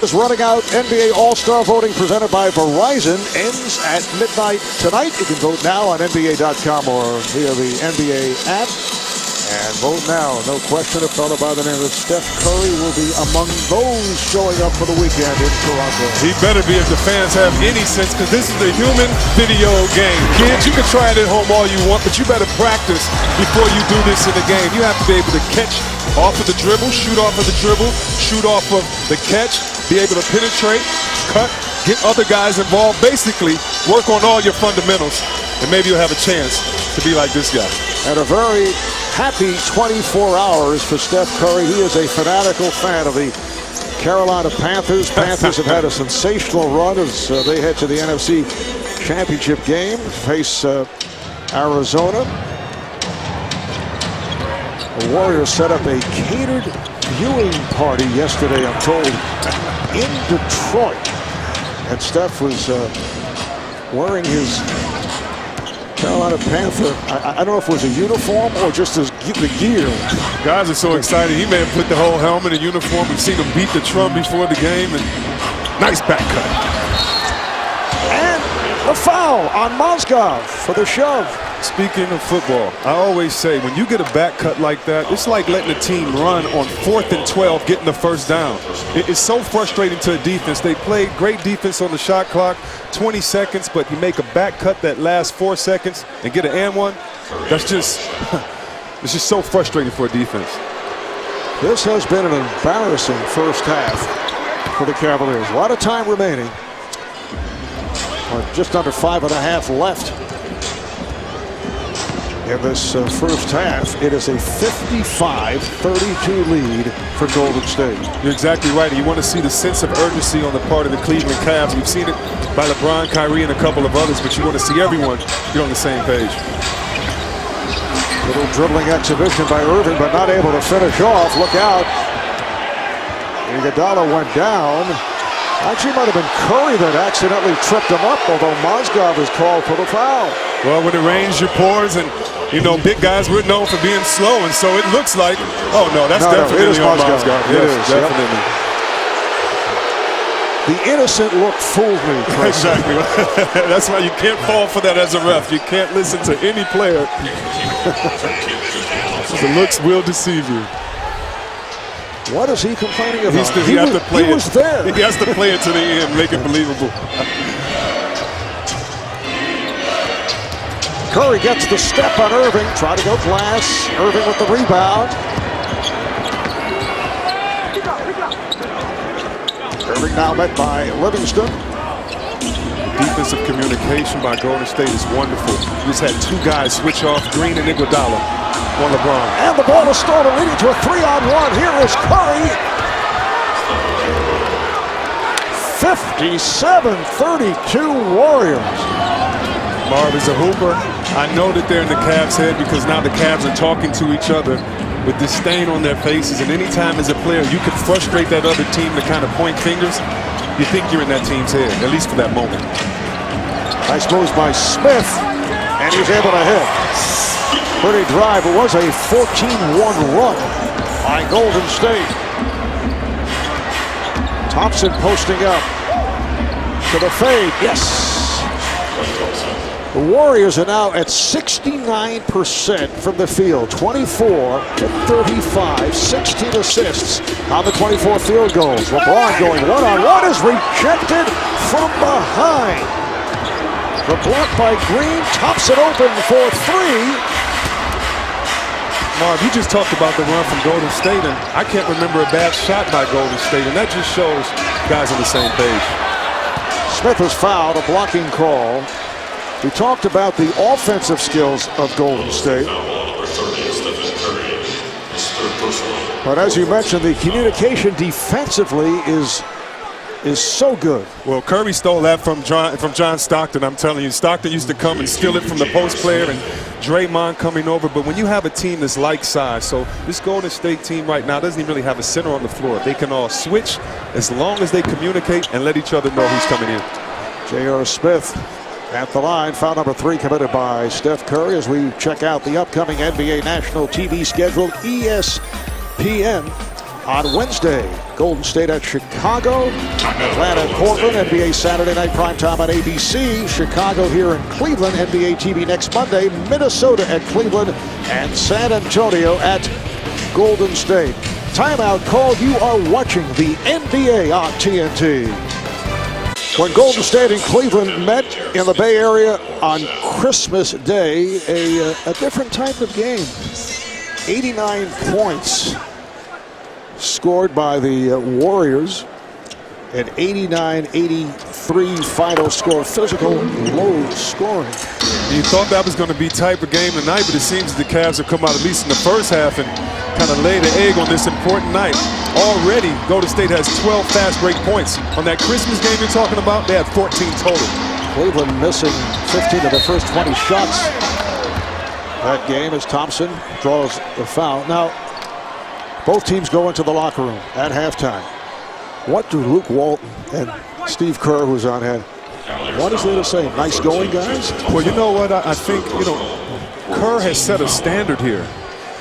S4: Is running out. NBA All-Star voting presented by Verizon ends at midnight tonight. You can vote now on NBA.com or via the NBA app. And vote now. No question, a fellow by the name of Steph Curry will be among those showing up for the weekend in Toronto.
S1: He better be if the fans have any sense, because this is a human video game. Kids, you can try it at home all you want, but you better practice before you do this in the game. You have to be able to catch off of the dribble, shoot off of the dribble, shoot off of the catch, be able to penetrate, cut, get other guys involved. Basically, work on all your fundamentals, and maybe you'll have a chance to be like this guy.
S4: And a very happy 24 hours for Steph Curry. He is a fanatical fan of the Carolina Panthers. Panthers have had a sensational run as they head to the NFC Championship game, face Arizona. The Warriors set up a catered viewing party yesterday, I'm told, in Detroit. And Steph was wearing his Carolina Panther, I don't know if it was a uniform or just the gear.
S1: Guys are so excited. He may have put the whole helmet and uniform. We've seen him beat the drum before the game. And nice back cut.
S4: And a foul on Mozgov for the shove.
S1: Speaking of football, I always say when you get a back cut like that, it's like letting a team run on 4th and 12 getting the first down. It's so frustrating to a defense. They play great defense on the shot clock, 20 seconds, but you make a back cut that lasts 4 seconds and get an and one. That's just, it's just so frustrating for a defense.
S4: This has been an embarrassing first half for the Cavaliers. A lot of time remaining. Just under 5.5 left. In this first half, it is a 55-32 lead for Golden State.
S1: You're exactly right. You want to see the sense of urgency on the part of the Cleveland Cavs. We've seen it by LeBron, Kyrie, and a couple of others, but you want to see everyone get on the same page.
S4: Little dribbling exhibition by Irving, but not able to finish off. Look out. Iguodala went down. Actually, might have been Curry that accidentally tripped him up, although Mozgov is called for the foul.
S1: Well, when it rains, it pours, and you know, big guys we're known for being slow, and so it looks like, oh no, that's definitely on Mozgov.
S4: It is,
S1: definitely.
S4: The innocent look fooled me.
S1: Exactly. That's why you can't fall for that as a ref. You can't listen to any player. The looks will deceive you.
S4: What is he complaining about?
S1: He has to play
S4: he was there.
S1: He has to play it to the end, make it believable.
S4: Curry gets the step on Irving. Try to go glass. Irving with the rebound. Irving now met by Livingston.
S1: Defensive communication by Golden State is wonderful. We just had two guys switch off, Green and Iguodala on LeBron.
S4: And the ball is stolen, leading to a 3-on-1. Here is Curry. 57-32 Warriors.
S1: Marv is a hooper. I know that they're in the Cavs' head because now the Cavs are talking to each other with disdain on their faces. And anytime as a player you can frustrate that other team to kind of point fingers, you think you're in that team's head, at least for that moment.
S4: Nice moves by Smith, and he's able to hit. Pretty drive. It was a 14-1 run by Golden State. Thompson posting up to the fade. Yes. The Warriors are now at 69% from the field, 24-35, 16 assists on the 24 field goals. LeBron going one-on-one is rejected from behind. The block by Green, Thompson open for three.
S1: Marv, you just talked about the run from Golden State, and I can't remember a bad shot by Golden State, and that just shows guys on the same page.
S4: Smith was fouled, a blocking call. We talked about the offensive skills of Golden State. But as you mentioned, the communication defensively is so good.
S1: Well, Curry stole that from John Stockton, I'm telling you. Stockton used to come and steal it from the post player, and Draymond coming over. But when you have a team that's like size, so this Golden State team right now doesn't even really have a center on the floor. They can all switch as long as they communicate and let each other know who's coming in.
S4: J.R. Smith at the line. Foul number 3 committed by Steph Curry as we check out the upcoming NBA national TV schedule. ESPN On Wednesday, Golden State at Chicago, Atlanta at Portland, NBA Saturday night primetime on ABC. Chicago here in Cleveland, NBA TV next Monday. Minnesota at Cleveland and San Antonio at Golden State. Timeout called. You are watching the NBA on TNT. When Golden State and Cleveland met in the Bay Area on Christmas Day, a different type of game. 89 points scored by the Warriors. An 89-83 final score. Physical, low scoring.
S1: You thought that was going to be type of game tonight, but it seems the Cavs have come out at least in the first half and kind of laid an egg on this important night. Already, Golden State has 12 fast break points. On that Christmas game you're talking about, they had 14 total.
S4: Cleveland missing 15 of the first 20 shots that game as Thompson draws the foul. Now, both teams go into the locker room at halftime. What do Luke Walton and Steve Kerr, who's on hand, what is there to say? Nice going, guys?
S1: Well, you know what? I think, Kerr has set a standard here.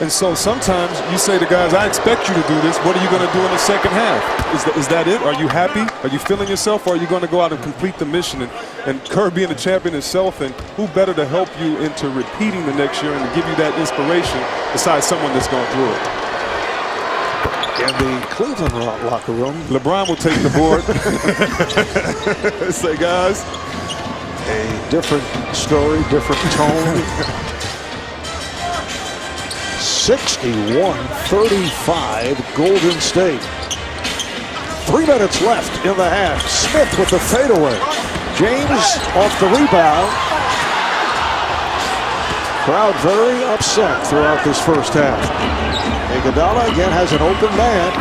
S1: And so sometimes you say to guys, I expect you to do this. What are you going to do in the second half? Is that it? Are you happy? Are you feeling yourself? Or are you going to go out and complete the mission? And Kerr being the champion himself, and who better to help you into repeating the next year and to give you that inspiration besides someone that's gone through it?
S4: In the Cleveland locker room,
S1: LeBron will take the board. Say, guys,
S4: a different story, different tone. 61-35 Golden State. 3 minutes left in the half. Smith with the fadeaway. James off the rebound. Crowd very upset throughout this first half. Iguodala again has an open man.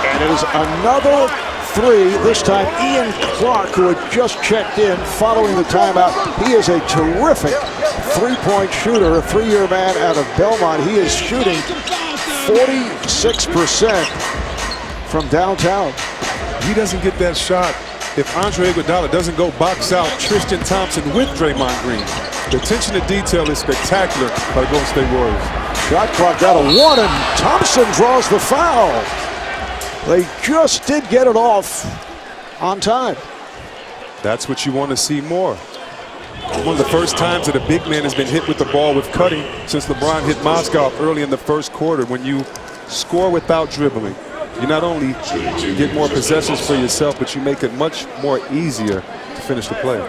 S4: And it is another three. This time Ian Clark, who had just checked in following the timeout. He is a terrific three-point shooter, a 3-year man out of Belmont. He is shooting 46% from downtown.
S1: He doesn't get that shot if Andre Iguodala doesn't go box out Tristan Thompson with Draymond Green. The attention to detail is spectacular by the Golden State Warriors.
S4: Shot clock got a 1, and Thompson draws the foul. They just did get it off on time.
S1: That's what you want to see more. One of the first times that a big man has been hit with the ball with cutting since LeBron hit Moscow early in the first quarter. When you score without dribbling, you not only get more possessions for yourself, but you make it much more easier to finish the play.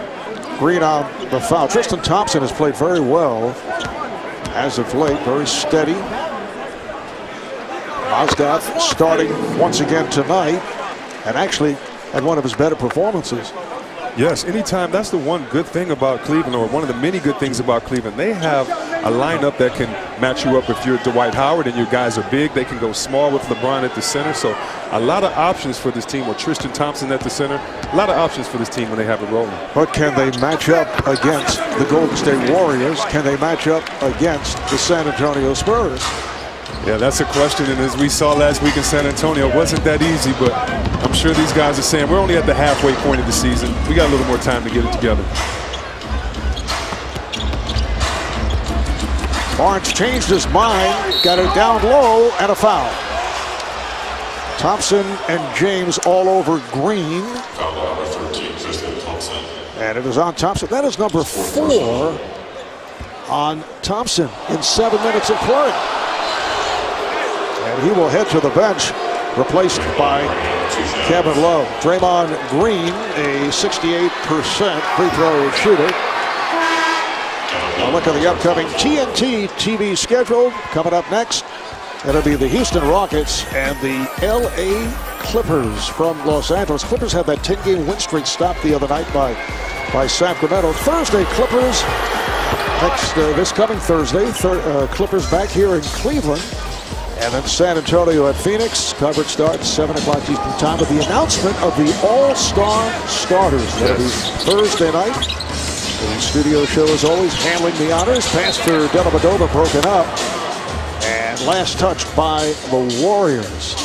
S4: Green on the foul. Tristan Thompson has played very well as of late, very steady. Mozgov starting once again tonight, and actually had one of his better performances.
S1: Yes, anytime. That's the one good thing about Cleveland, or one of the many good things about Cleveland. They have a lineup that can match you up. If you're Dwight Howard and your guys are big, they can go small with LeBron at the center. So a lot of options for this team, or Tristan Thompson at the center. A lot of options for this team when they have it rolling.
S4: But can they match up against the Golden State Warriors? Can they match up against the San Antonio Spurs?
S1: Yeah, that's a question, and as we saw last week in San Antonio, it wasn't that easy, but I'm sure these guys are saying we're only at the halfway point of the season. We got a little more time to get it together.
S4: Barnes changed his mind, got it down low, and a foul. Thompson and James all over Green. And it is on Thompson. That is number 4 on Thompson in 7 minutes of play. And he will head to the bench, replaced by Kevin Love. Draymond Green, a 68% free throw shooter. Now look at the upcoming TNT TV schedule. Coming up next, it'll be the Houston Rockets and the LA Clippers from Los Angeles. Clippers had that 10-game win streak stopped the other night by Sacramento. Thursday, Clippers. This coming Thursday, Clippers back here in Cleveland. And then San Antonio at Phoenix. Coverage starts 7 o'clock Eastern time with the announcement of the All-Star starters. That'll be Thursday night. The studio show, as always, handling the honors. Pastor Dellavedova broken up. And last touch by the Warriors.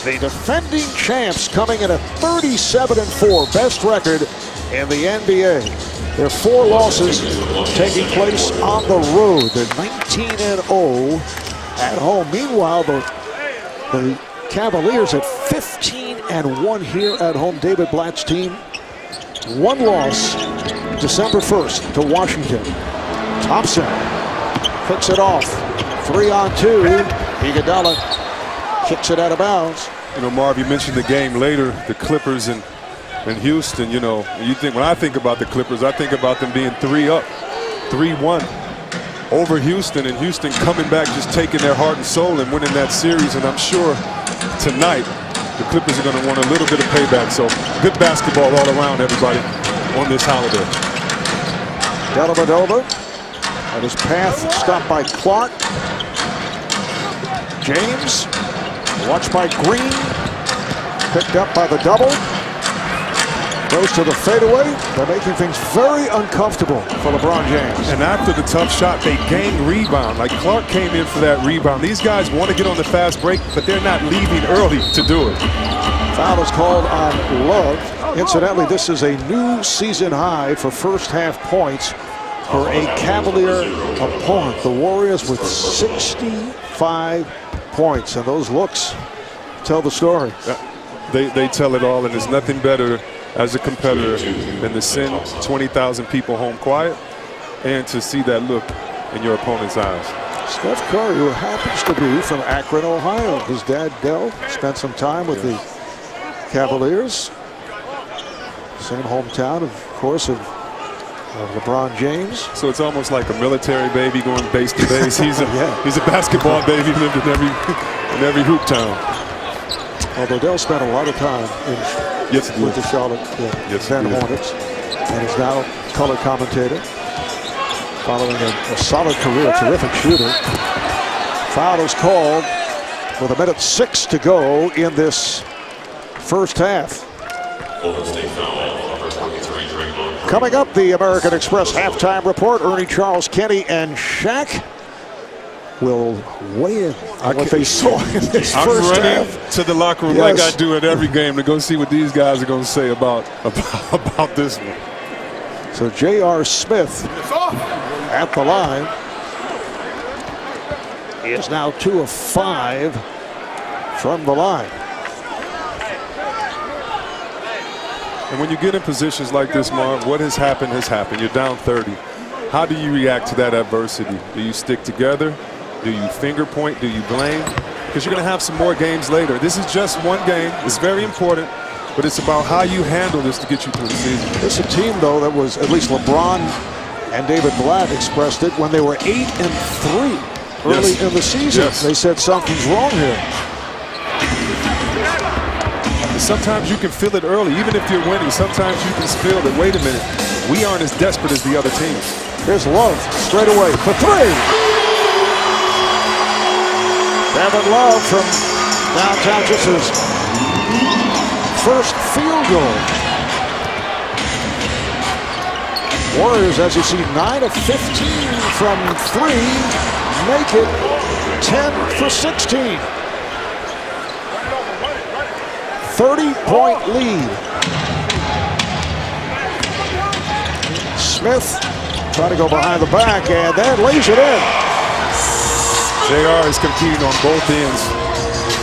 S4: The defending champs coming in at 37-4. Best record in the NBA. Their 4 losses taking place on the road. They're 19-0. At home. Meanwhile, the Cavaliers at 15-1 here at home. David Blatt's team, one loss, December 1st to Washington. Thompson picks it off. 3-on-2. Iguodala kicks it out of bounds.
S1: You know, Marv, you mentioned the game later, the Clippers and Houston. You know, when I think about the Clippers, I think about them being 3-up, 3-1 over Houston, and Houston coming back, just taking their heart and soul and winning that series. And I'm sure tonight the Clippers are going to want a little bit of payback. So good basketball all around, everybody, on this holiday.
S4: Dellavedova on his path, stopped by Clark. James, watched by Green, picked up by the double. Goes to the fadeaway. They're making things very uncomfortable for LeBron James.
S1: And after the tough shot, they gained rebound. Like Clark came in for that rebound. These guys want to get on the fast break, but they're not leaving early to do it.
S4: Foul is called on Love. Incidentally, this is a new season high for first half points for a Cavalier opponent. The Warriors with 65 points, and those looks tell the story.
S1: They tell it all, and there's nothing better as a competitor than to send 20,000 people home quiet and to see that look in your opponent's eyes.
S4: Steph Curry, who happens to be from Akron, Ohio. His dad, Dell, spent some time with the Cavaliers. Same hometown, of course, of LeBron James.
S1: So it's almost like a military baby going base to base. He's a basketball baby, lived in every hoop town.
S4: Although Dell spent a lot of time with the Charlotte Van Hornets, and is now color commentator, following a solid career, terrific shooter. Foul is called with 1:06 to go in this first half. Coming up, the American Express halftime report. Ernie, Charles, Kenny, and Shaq will weigh in on what they saw in this first half.
S1: I'm running to the locker room like I do at every game to go see what these guys are going to say about this one.
S4: So J.R. Smith at the line. He is now 2 of 5 from the line.
S1: And when you get in positions like this, Marv, what has happened has happened. You're down 30. How do you react to that adversity? Do you stick together? Do you finger point? Do you blame? Because you're going to have some more games later. This is just one game. It's very important, but it's about how you handle this to get you through the season.
S4: It's a team, though, that was, at least LeBron and David Blatt expressed it, when they were 8-3 early in the season. They said something's wrong here.
S1: Sometimes you can feel it early, even if you're winning. Sometimes you can feel that, wait a minute, we aren't as desperate as the other teams.
S4: Here's Love straight away for 3. Kevin Love from downtown, just his first field goal. Warriors, as you see, 9 of 15 from 3, make it 10 for 16. 30-point lead. Smith trying to go behind the back, and then lays it in.
S1: JR is competing on both ends,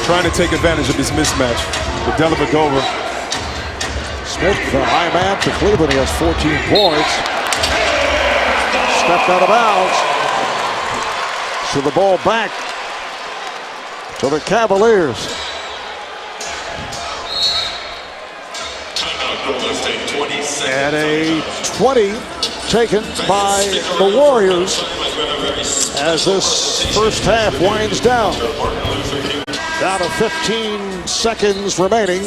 S1: trying to take advantage of this mismatch with Dellavedova.
S4: Smith, the high man for Cleveland. He has 14 points. Stepped out of bounds. So the ball back to the Cavaliers. And a 20 taken by the Warriors as this first half winds down. Down to 15 seconds remaining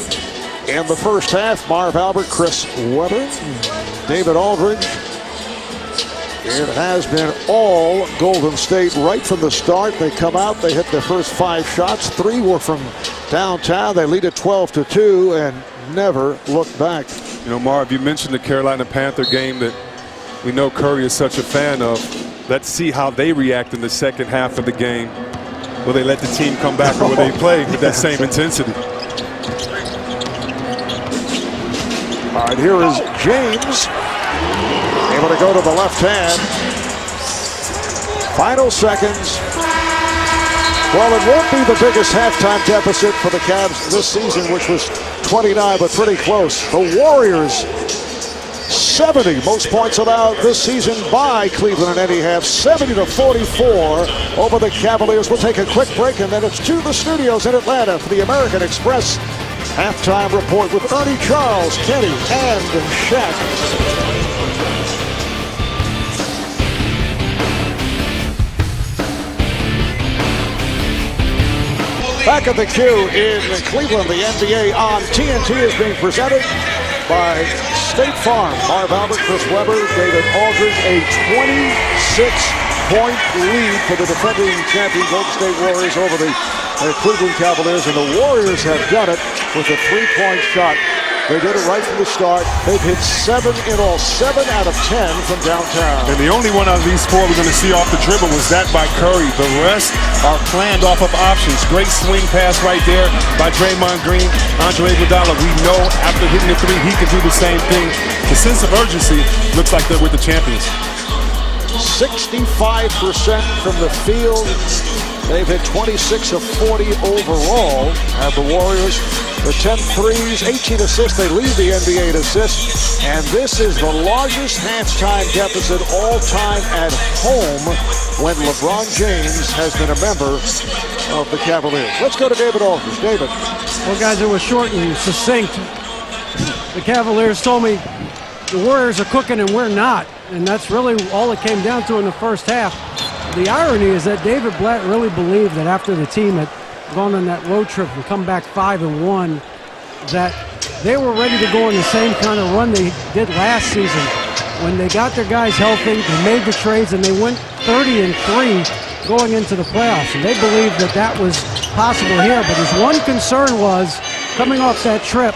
S4: in the first half. Marv Albert, Chris Webber, David Aldridge. It has been all Golden State right from the start. They come out, they hit their first 5 shots. 3 were from downtown. They lead at 12-2 and never look back.
S1: You know, Marv, you mentioned the Carolina Panther game that we know Curry is such a fan of. Let's see how they react in the second half of the game. Will they let the team come back, or will they play with that same intensity?
S4: All right, here is James. Able to go to the left hand. Final seconds. Well, it won't be the biggest halftime deficit for the Cavs this season, which was 29, but pretty close. The Warriors, 70 most points allowed this season by Cleveland and Eddie have 70-44 over the Cavaliers. We'll take a quick break, and then it's to the studios in Atlanta for the American Express halftime report with Ernie, Charles, Kenny, and Shaq. Back at the Q in Cleveland, the NBA on TNT is being presented by State Farm. Marv Albert, Chris Webber, David Aldridge, a 26-point lead for the defending champion Golden State Warriors over the Cleveland Cavaliers, and the Warriors have done it with a three-point shot. They did it right from the start. They've hit 7 in all, 7 out of 10 from downtown.
S1: And the only one out of these 4 we're going to see off the dribble was that by Curry. The rest are planned off of options. Great swing pass right there by Draymond Green. Andre Iguodala, we know after hitting the 3, he can do the same thing. The sense of urgency looks like they're with the champions.
S4: 65% from the field. They've hit 26 of 40 overall. And the Warriors, the 10 threes, 18 assists. They lead the NBA in assists. And this is the largest halftime deficit all time at home when LeBron James has been a member of the Cavaliers. Let's go to David Aldridge. David.
S6: Well, guys, it was short and succinct. The Cavaliers told me the Warriors are cooking and we're not. And that's really all it came down to in the first half. The irony is that David Blatt really believed that after the team had gone on that road trip and come back 5-1, that they were ready to go on the same kind of run they did last season. When they got their guys healthy, they made the trades, and they went 30-3 going into the playoffs. And they believed that that was possible here. But his one concern was, coming off that trip,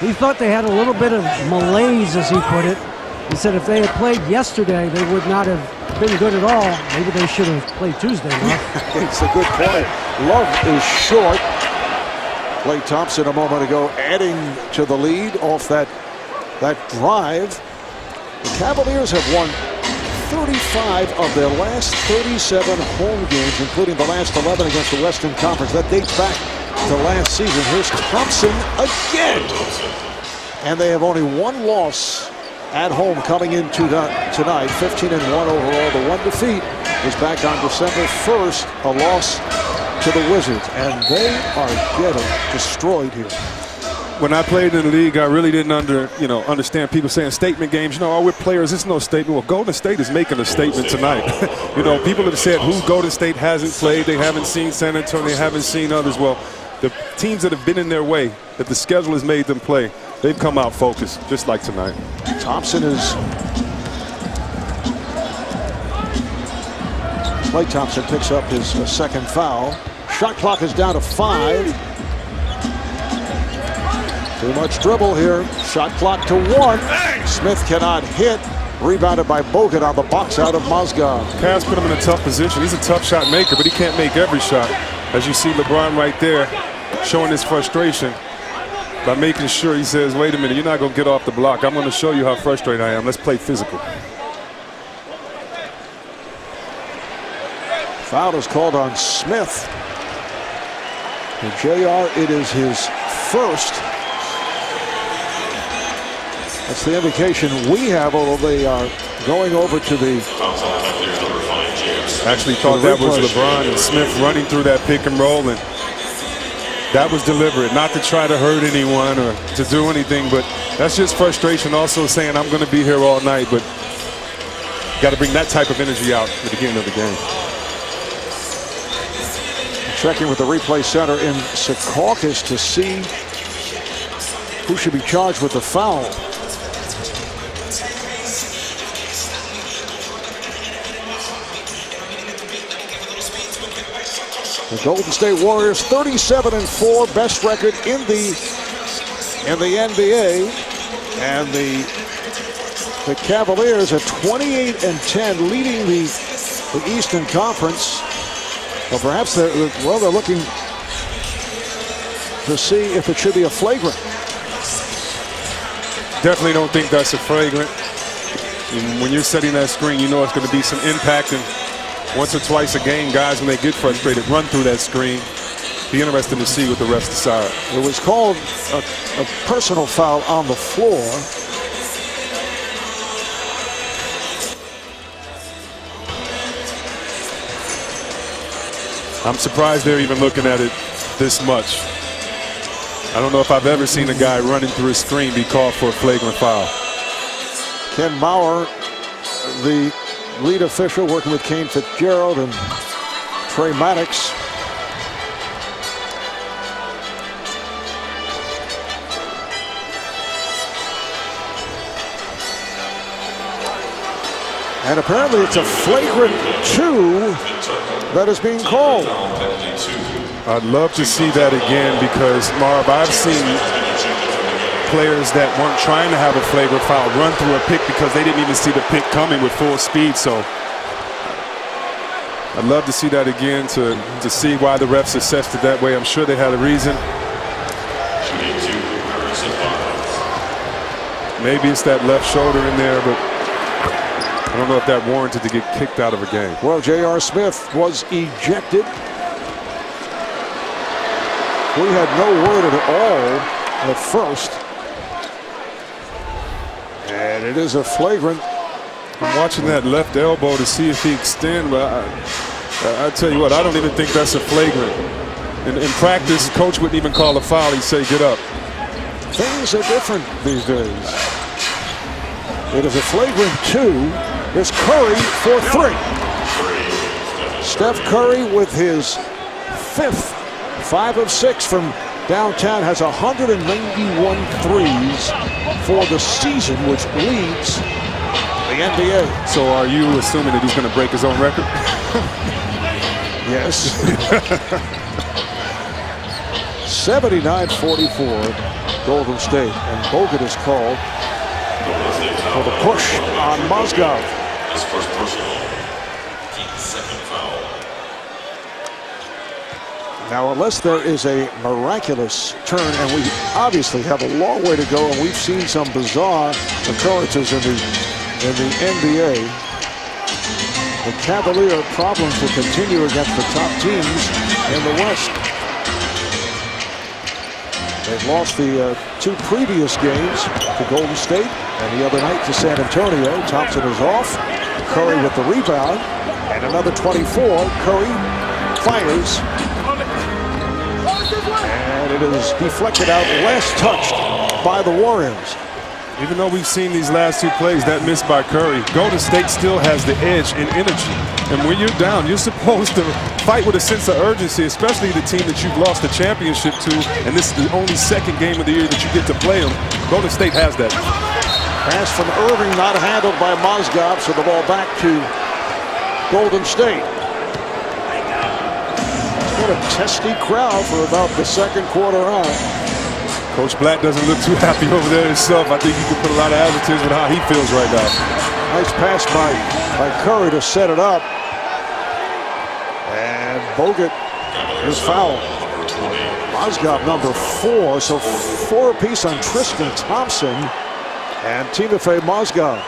S6: he thought they had a little bit of malaise, as he put it. He said if they had played yesterday, they would not have been good at all. Maybe they should have played Tuesday.
S4: It's a good point. Love is short. Klay Thompson a moment ago adding to the lead off that drive. The Cavaliers have won 35 of their last 37 home games, including the last 11 against the Western Conference. That dates back to last season. Here's Thompson again. And they have only one loss at home coming into tonight, 15-1 overall. The one defeat was back on December 1st, a loss to the Wizards, and they are getting destroyed here.
S1: When I played in the league, I really didn't understand people saying statement games. We're players. It's no statement. Well, Golden State is making a statement tonight. People have said who Golden State hasn't played. They haven't seen San Antonio. They haven't seen others. Well, the teams that have been in their way, that the schedule has made them play, they've come out focused, just like tonight.
S4: Thompson is... Klay Thompson picks up his second foul. Shot clock is down to 5. Too much dribble here. Shot clock to 1. Smith cannot hit. Rebounded by Bogut on the box out of Mozgov.
S1: Cavs put him in a tough position. He's a tough shot maker, but he can't make every shot. As you see LeBron right there showing his frustration by making sure he says, wait a minute, you're not going to get off the block. I'm going to show you how frustrated I am. Let's play physical.
S4: Foul is called on Smith. And JR, it is his first. That's the indication we have, although they are going over to the...
S1: Actually thought that was LeBron and Smith running through that pick and roll, and that was deliberate, not to try to hurt anyone or to do anything, but that's just frustration, also saying I'm going to be here all night, but got to bring that type of energy out at the beginning of the game.
S4: Checking with the replay center in Secaucus to see who should be charged with the foul. The Golden State Warriors 37-4, best record in the NBA, and the Cavaliers are 28-10, leading the Eastern Conference. Well, perhaps they're looking to see if it should be a flagrant.
S1: Definitely don't think that's a flagrant. And when you're setting that screen, you know it's going to be some impact, and once or twice a game, guys, when they get frustrated, run through that screen. Be interesting to see what the refs decide.
S4: It was called a personal foul on the floor.
S1: I'm surprised they're even looking at it this much. I don't know if I've ever seen a guy running through a screen be called for a flagrant foul.
S4: Ken Maurer, the lead official, working with Kane Fitzgerald and Trey Maddox. And apparently it's a flagrant 2 that is being called.
S1: I'd love to see that again because, Marv, I've seen players that weren't trying to have a flagrant foul run through a pick because they didn't even see the pick coming with full speed. So I'd love to see that again to see why the refs assessed it that way. I'm sure they had a reason. Maybe it's that left shoulder in there, but I don't know if that warranted to get kicked out of a game.
S4: Well, J.R. Smith was ejected. We had no word at all at first. And it is a flagrant.
S1: I'm watching that left elbow to see if he extends, but I tell you what, I don't even think that's a flagrant. In practice, coach wouldn't even call a foul. He'd say, get up.
S4: Things are different these days. It is a flagrant 2. It's Curry for 3. Steph Curry with his 5th, 5 of 6 from downtown, has 191 threes for the season, which leads the NBA.
S1: So are you assuming that he's going to break his own record?
S4: Yes. 79-44, Golden State, and Bogut is called for the push on Mozgov.
S8: His first personal, team's 2nd foul.
S4: Now, unless there is a miraculous turn, and we obviously have a long way to go, and we've seen some bizarre occurrences in the NBA, the Cavalier problems will continue against the top teams in the West. They've lost the 2 previous games to Golden State, and the other night to San Antonio. Thompson is off. Curry with the rebound, and another 24. Curry fires, and it is deflected out, last touched by the Warriors.
S1: Even though we've seen these last 2 plays, that miss by Curry, Golden State still has the edge in energy. And when you're down, you're supposed to fight with a sense of urgency, especially the team that you've lost the championship to, and this is the only 2nd game of the year that you get to play them. Golden State has that.
S4: Pass from Irving, not handled by Mozgov, so the ball back to Golden State. What a testy crowd for about the 2nd quarter on.
S1: Coach Black doesn't look too happy over there himself. I think he could put a lot of adjectives with how he feels right now.
S4: Nice pass by Curry to set it up. And Bogut is fouled. Mozgov number 4, so 4 apiece on Tristan Thompson and Timofey Mozgov.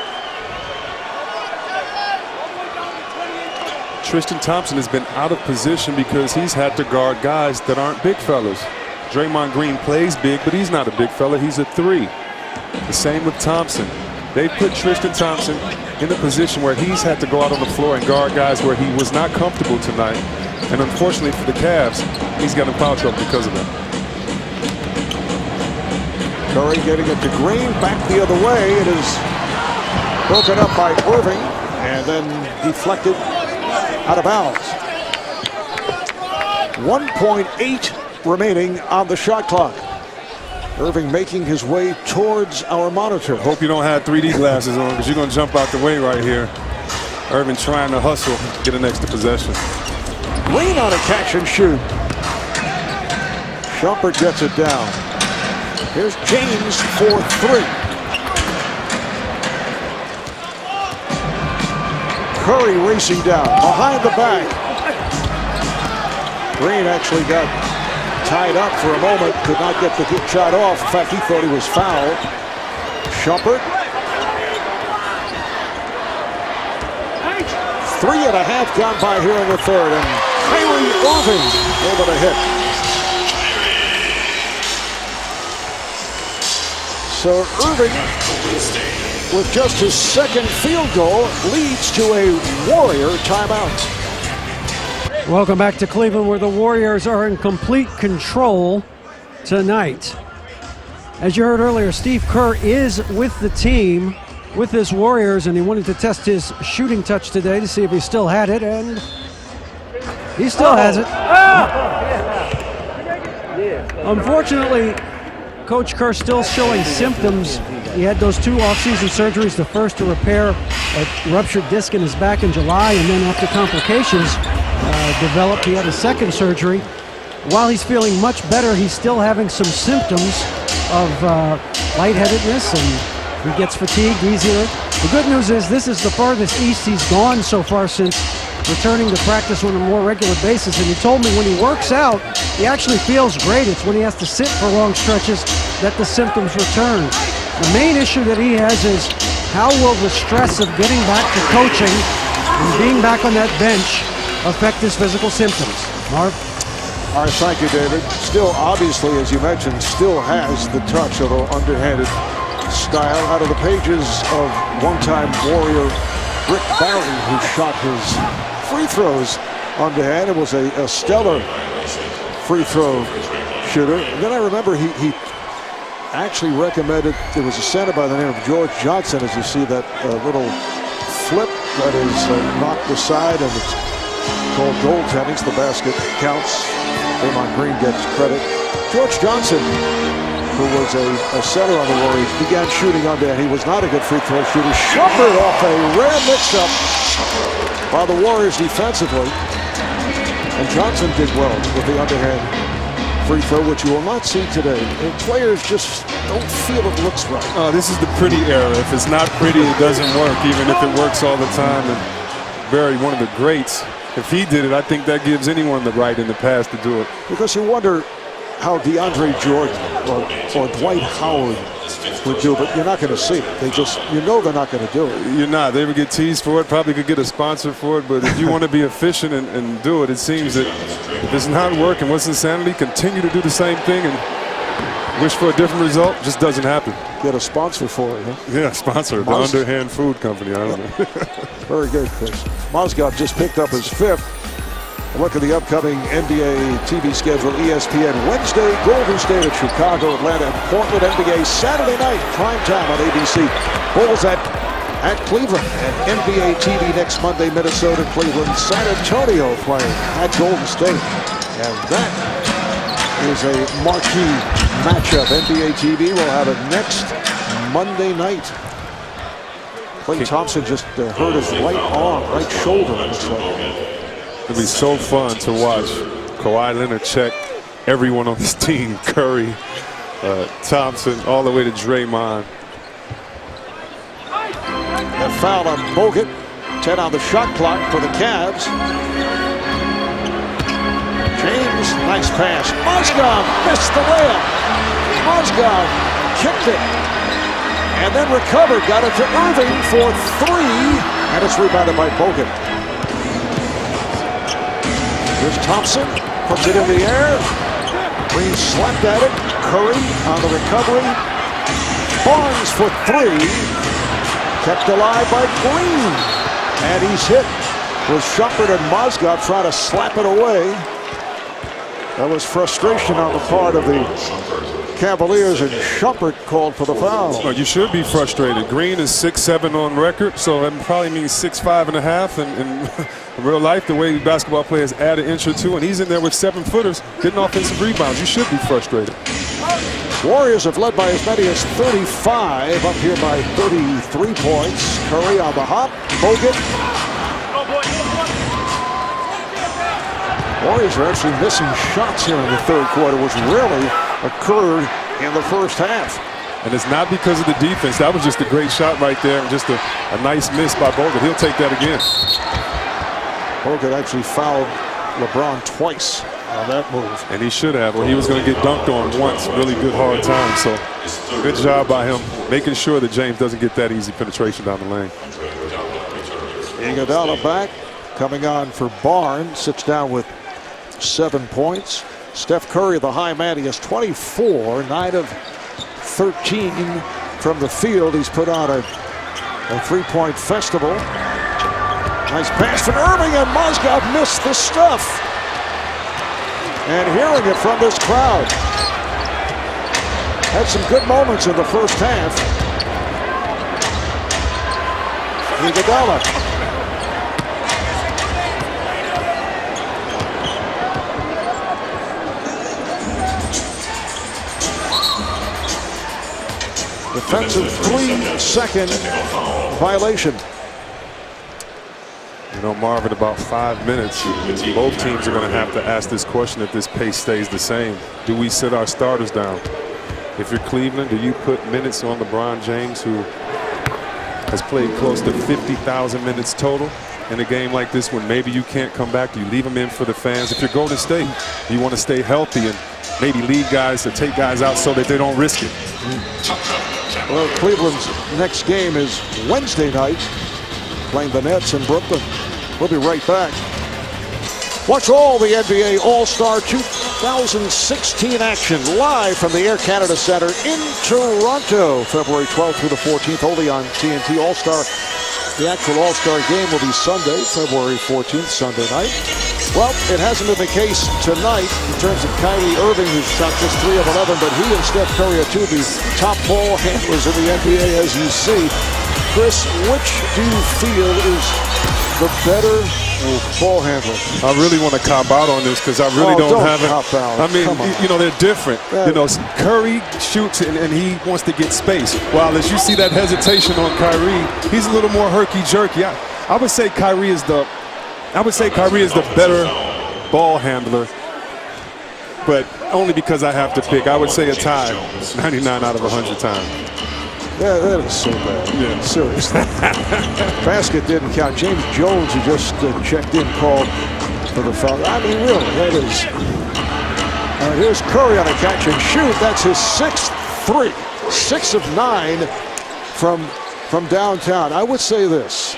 S1: Tristan Thompson has been out of position because he's had to guard guys that aren't big fellas. Draymond Green plays big, but he's not a big fella. He's a 3. The same with Thompson. They put Tristan Thompson in a position where he's had to go out on the floor and guard guys where he was not comfortable tonight. And unfortunately for the Cavs, he's got in foul trouble because of that.
S4: Curry getting it to Green, back the other way. It is broken up by Irving and then deflected out of bounds. 1.8 remaining on the shot clock. Irving making his way towards our monitor.
S1: Hope you don't have 3D glasses on because you're going to jump out the way right here. Irving trying to hustle, get an extra possession.
S4: Green on a catch and shoot. Shumpert gets it down. Here's James for 3. Curry racing down behind the back. Green actually got tied up for a moment, could not get the good shot off. In fact, he thought he was fouled. Shumpert 3.5 gone by here in the third, and Kyrie Irving able to hit. So Irving, with just his second field goal, leads to a Warrior timeout.
S6: Welcome back to Cleveland, where the Warriors are in complete control tonight. As you heard earlier, Steve Kerr is with the team, with his Warriors, and he wanted to test his shooting touch today to see if he still had it, and he still has it. Unfortunately, Coach Kerr still showing symptoms. He had those 2 off-season surgeries, the first to repair a ruptured disc in his back in July, and then after complications developed, he had a second surgery. While he's feeling much better, he's still having some symptoms of lightheadedness, and he gets fatigued easier. The good news is this is the farthest east he's gone so far since returning to practice on a more regular basis, and he told me when he works out, he actually feels great. It's when he has to sit for long stretches that the symptoms return. The main issue that he has is how will the stress of getting back to coaching and being back on that bench affect his physical symptoms? Marv?
S4: All right, thank you, David. Still, obviously, as you mentioned, still has the touch of an underhanded style. Out of the pages of one-time Warrior Rick Barry, who shot his free throws underhand. It was a stellar free throw shooter. And then I remember he actually recommended, there was a center by the name of George Johnson, as you see that little flip that is knocked aside, and it's called goaltending. The basket counts. Draymond Green gets credit. George Johnson, who was a center on the Warriors, began shooting underhand. He was not a good free throw shooter. Shumpert off a rare mix-up by the Warriors defensively. And Johnson did well with the underhand free throw, which you will not see today. And players just don't feel it looks right.
S1: Oh, this is the pretty era. If it's not pretty, it doesn't work, even if it works all the time. And Barry, one of the greats, if he did it, I think that gives anyone the right in the past to do it.
S4: Because you wonder how DeAndre Jordan or Dwight Howard would do, but you're not going to see it. They just, you know, they're not going to do it.
S1: You're not. They would get teased for it, probably could get a sponsor for it, but if you want to be efficient and do it, it seems that if it's not working, what's insanity? Continue to do the same thing and wish for a different result. Just doesn't happen.
S4: Get a sponsor for it, huh?
S1: Yeah, sponsor. The underhand food company. I don't know.
S4: Very good, Chris. Mozgov just picked up his 5th. A look at the upcoming NBA TV schedule. ESPN Wednesday, Golden State at Chicago, Atlanta, and Portland. NBA Saturday night, prime time on ABC. Bulls at Cleveland. And NBA TV next Monday, Minnesota, Cleveland. San Antonio playing at Golden State. And that is a marquee matchup. NBA TV will have it next Monday night. Klay Thompson just hurt his right arm, right shoulder.
S1: It'll be so fun to watch Kawhi Leonard check everyone on this team. Curry, Thompson, all the way to Draymond.
S4: A foul on Bogut. 10 on the shot clock for the Cavs. James, nice pass. Mozgov missed the layup. Mozgov kicked it. And then recovered. Got it to Irving for 3. And it's rebounded by Bogut. Here's Thompson, puts it in the air. Green slapped at it. Curry on the recovery. Barnes for 3. Kept alive by Green. And he's hit with Shumpert and Mozgov trying to slap it away. That was frustration on the part of the Cavaliers, and Shumpert called for the foul.
S1: Well, you should be frustrated. Green is 6'7" on record, so that probably means 6'5.5". And in real life, the way basketball players add an inch or two, and he's in there with 7-footers getting offensive rebounds. You should be frustrated.
S4: Warriors have led by as many as 35, up here by 33 points. Curry on the hop. Bogut. Warriors are actually missing shots here in the third quarter, which rarely occurred in the first half.
S1: And it's not because of the defense. That was just a great shot right there, and just a nice miss by Bogut. He'll take that again.
S4: Bogut actually fouled LeBron twice on that move.
S1: And he should have, or he was going to get dunked on once. Really good hard time. So good job by him, making sure that James doesn't get that easy penetration down the lane.
S4: Iguodala back. coming on for Barnes. Sits down with 7 points. Steph Curry, the high man, he has 24, 9 of 13 from the field. He's put on a three-point festival. Nice pass from Irving, and Mozgov missed the stuff. And hearing it from this crowd. Had some good moments in the first half. Iguodala. Defensive 3-second violation.
S1: You know, Marvin, about 5 minutes, both teams are going to have to ask this question if this pace stays the same. Do we sit our starters down? If you're Cleveland, do you put minutes on LeBron James, who has played close to 50,000 minutes total in a game like this when maybe you can't come back? Do you leave him in for the fans? If you're Golden State, you want to stay healthy and maybe lead guys or take guys out so that they don't risk it.
S4: Well, Cleveland's next game is Wednesday night, playing the Nets in Brooklyn. We'll be right back. Watch all the NBA All-Star 2016 action live from the Air Canada Centre in Toronto, February 12th through the 14th, only on TNT. All-Star, the actual All-Star game will be Sunday, February 14th, Sunday night. Well, it hasn't been the case tonight in terms of Kyrie Irving, who's shot just 3 of 11, but he and Steph Curry are two of the top ball handlers in the NBA, as you see. Chris, which do you feel is the better ball handler?
S1: I really want to cop out on this because I really don't have it.
S4: Cop out.
S1: I mean, you know, they're different. You know, Curry shoots and he wants to get space. While as you see that hesitation on Kyrie, he's a little more herky-jerky. I would say Kyrie is the better ball handler, but only because I have to pick. I would say a tie 99 out of 100 times.
S4: Yeah, that is so bad.
S1: Yeah.
S4: Seriously. Basket didn't count. James Jones, who just checked in, called for the foul. I mean, really, that is. Here's Curry on a catch and shoot. That's his 6th three. 6 of 9 from downtown. I would say this.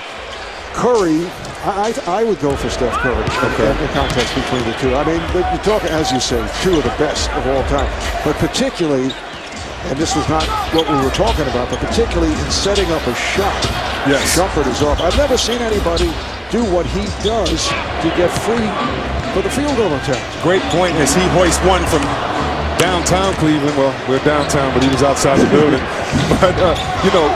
S4: Curry, I would go for Steph Curry in the contest between the two. I mean, you're talking, as you say, two of the best of all time. But particularly, and this was not what we were talking about, but particularly in setting up a shot.
S1: Yes.
S4: Shumpert is off. I've never seen anybody do what he does to get free for the field goal attempt.
S1: Great point as he hoists one from downtown Cleveland. Well, we're downtown, but he was outside the building. But, you know,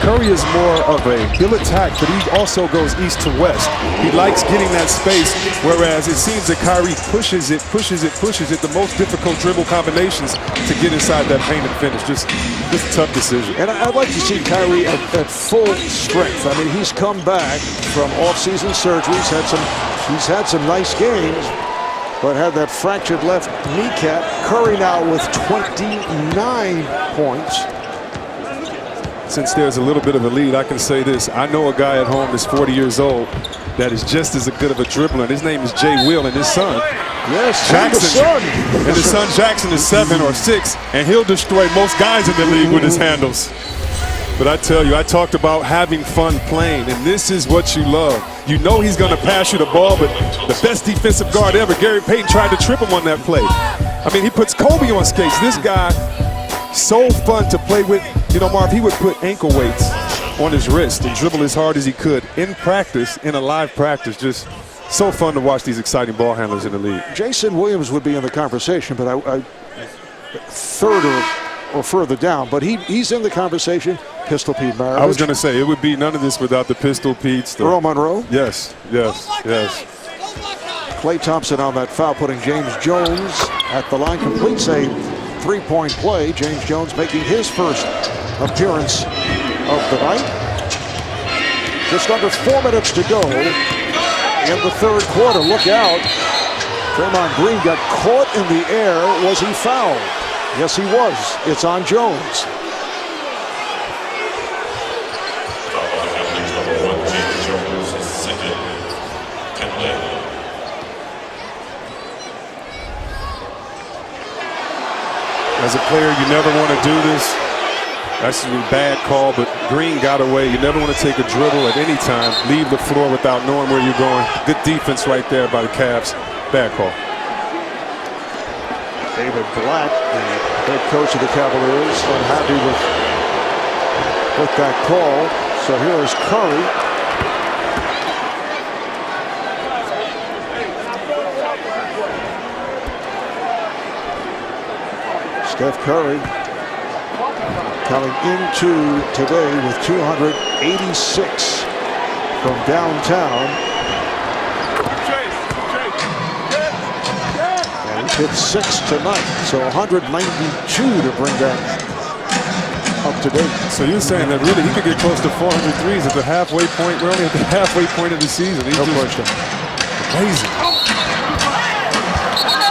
S1: Curry is more of he'll attack, but he also goes east to west. He likes getting that space, whereas it seems that Kyrie pushes it. The most difficult dribble combinations to get inside that paint and finish. Just a tough decision.
S4: And I'd like to see Kyrie at full strength. I mean, he's come back from off-season surgery. He's had some nice games, but had that fractured left kneecap. Curry now with 29 points.
S1: Since there's a little bit of a lead, I can say this. I know a guy at home that's 40 years old that is just as good of a dribbler. His name is Jay Will, and his son, Jackson. And his son Jackson is 7 or 6, and he'll destroy most guys in the league with his handles. But I tell you, I talked about having fun playing, and this is what you love. You know he's going to pass you the ball, but the best defensive guard ever, Gary Payton, tried to trip him on that play. I mean, he puts Kobe on skates. This guy, so fun to play with. You know, Marv, he would put ankle weights on his wrist and dribble as hard as he could in practice, in a live practice. Just so fun to watch these exciting ball handlers in the league.
S4: Jason Williams would be in the conversation, but I third or further down. But he's in the conversation. Pistol Pete Maravich.
S1: I was going to say, it would be none of this without the Pistol Pete's.
S4: Earl Monroe.
S1: Yes.
S4: Klay Thompson on that foul, putting James Jones at the line. Completes a three-point play. James Jones making his first appearance of the night. Just under 4 minutes to go in the third quarter. Look out. Draymond Green got caught in the air. Was he fouled? Yes, he was. It's on Jones.
S1: As a player, you never want to do this. That's a bad call, but Green got away. You never want to take a dribble at any time, leave the floor without knowing where you're going. Good defense right there by the Cavs. Bad call.
S4: David Blatt, the head coach of the Cavaliers, unhappy with that call. So here is Curry. Steph Curry coming into today with 286 from downtown. And he hit 6 tonight, so 192 to bring that up to date.
S1: So you're saying that really he could get close to 400 threes at the halfway point. We're only at the halfway point of the season. He's
S4: no question.
S1: Amazing.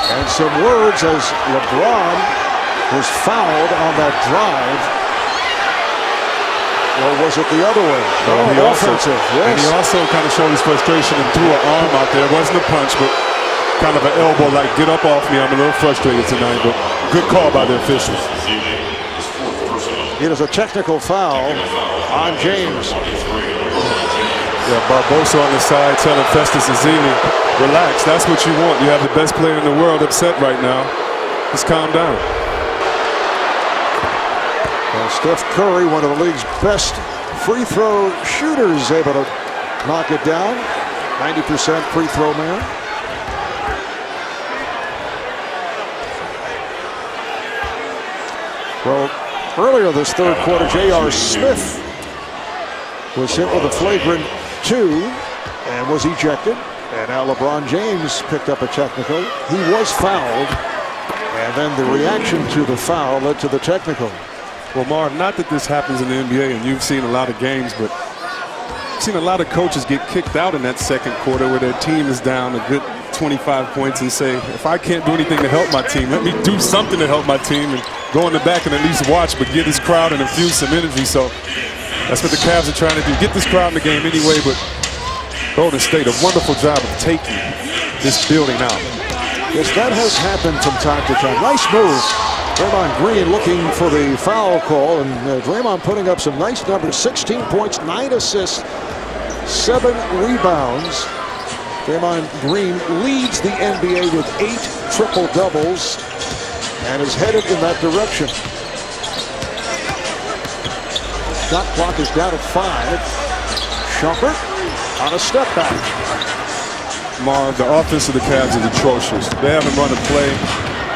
S4: And some words as LeBron was fouled on that drive. Or was it the other way?
S1: No, he
S4: offensive. Yes.
S1: And he also kind of showed his frustration and threw an arm out there. It wasn't a punch, but kind of an elbow, like, get up off me. I'm a little frustrated tonight, but good call by the officials.
S4: It is a technical foul on James.
S1: Yeah, Barbosa on the side telling Festus Ezeli, relax, that's what you want. You have the best player in the world upset right now. Just calm down.
S4: Well, Steph Curry, one of the league's best free throw shooters, able to knock it down. 90% free throw man. Well, earlier this third quarter, J.R. Smith was hit with a flagrant 2 and was ejected. And now LeBron James picked up a technical. He was fouled. And then the reaction to the foul led to the technical.
S1: Well, Marv, not that this happens in the NBA, and you've seen a lot of games, but I've seen a lot of coaches get kicked out in that second quarter where their team is down a good 25 points and say, if I can't do anything to help my team, let me do something to help my team and go in the back and at least watch, but get this crowd and infuse some energy. So that's what the Cavs are trying to do. Get this crowd in the game anyway, but Golden State, a wonderful job of taking this building out.
S4: Yes, that has happened from time to time. Nice move. Draymond Green looking for the foul call, and Draymond putting up some nice numbers. 16 points, 9 assists, 7 rebounds. Draymond Green leads the NBA with 8 triple-doubles and is headed in that direction. Shot clock is down at 5. Shumpert on a step back.
S1: Marv, the offense of the Cavs is atrocious. They haven't run a play.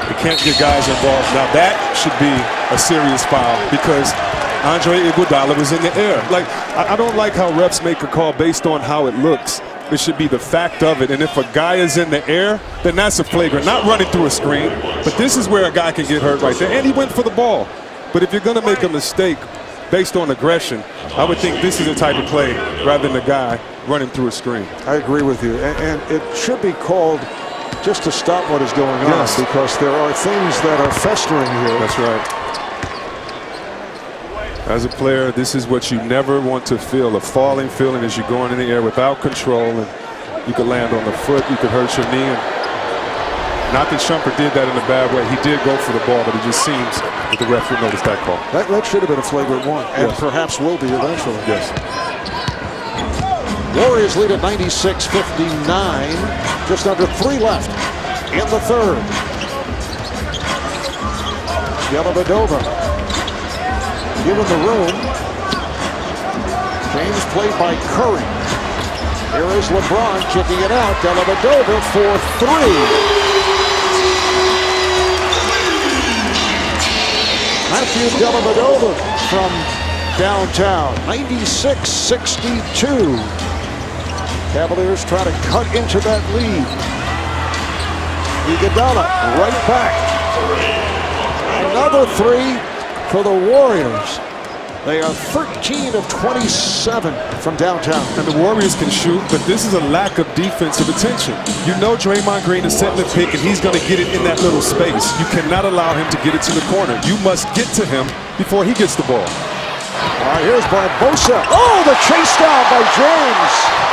S1: They can't get guys involved. Now that should be a serious foul because Andre Iguodala was in the air. Like, I don't like how refs make a call based on how it looks. It should be the fact of it. And if a guy is in the air, then that's a flagrant. Not running through a screen, but this is where a guy can get hurt right there. And he went for the ball. But if you're going to make a mistake based on aggression, I would think this is the type of play rather than a guy running through a screen.
S4: I agree with you. And it should be called just to stop what is going on, because there are things that are festering here.
S1: That's right. As a player, this is what you never want to feel, a falling feeling as you're going in the air without control, and you could land on the foot, you could hurt your knee. And not that Shumpert did that in a bad way. He did go for the ball, but it just seems that the ref would notice that call.
S4: That should have been a flagrant 1, and perhaps will be eventually.
S1: Yes.
S4: Warriors lead at 96-59. Just under 3 left in the third. Dellavedova given the room. James played by Curry. Here is LeBron kicking it out. Dellavedova for 3. Matthew Dellavedova from downtown. 96-62. Cavaliers try to cut into that lead. Iguodala right back. Another 3 for the Warriors. They are 13 of 27 from downtown.
S1: And the Warriors can shoot, but this is a lack of defensive attention. You know Draymond Green is setting the pick, and he's going to get it in that little space. You cannot allow him to get it to the corner. You must get to him before he gets the ball.
S4: All right, here's Barbosa. Oh, the chase down by James.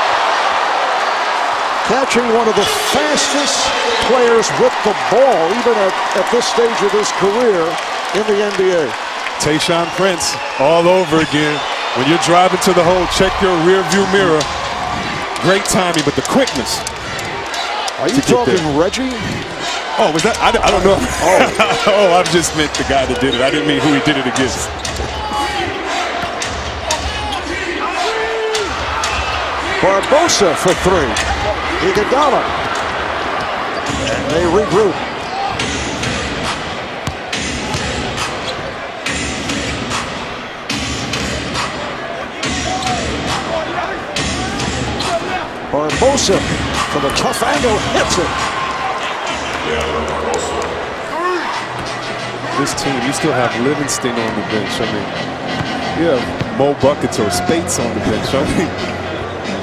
S4: Catching one of the fastest players with the ball, even at this stage of his career in the NBA.
S1: Tayshaun Prince all over again. When you're driving to the hole, check your rear view mirror. Great timing, but the quickness.
S4: Are you talking Reggie?
S1: Oh, was that? I don't know. Oh, I just meant the guy that did it. I didn't mean who he did it against.
S4: Barbosa for three. Iguodala. And they regroup. Barbosa from a tough angle hits it.
S1: This team, you still have Livingston on the bench. I mean, you have Mo Buckets or Spates on the bench. I mean,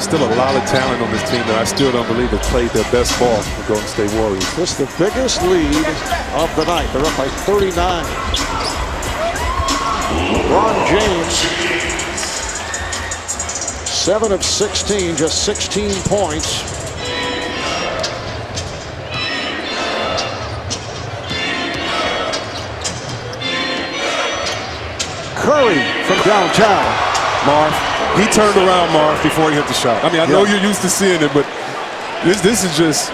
S1: still a lot of talent on this team that I still don't believe have played their best ball for Golden State Warriors.
S4: This is the biggest lead of the night. They're up by 39. LeBron James, 7 of 16, just 16 points. Curry from downtown.
S1: Marv, he turned around, Marv, before he hit the shot. I mean, I know you're used to seeing it, but this is just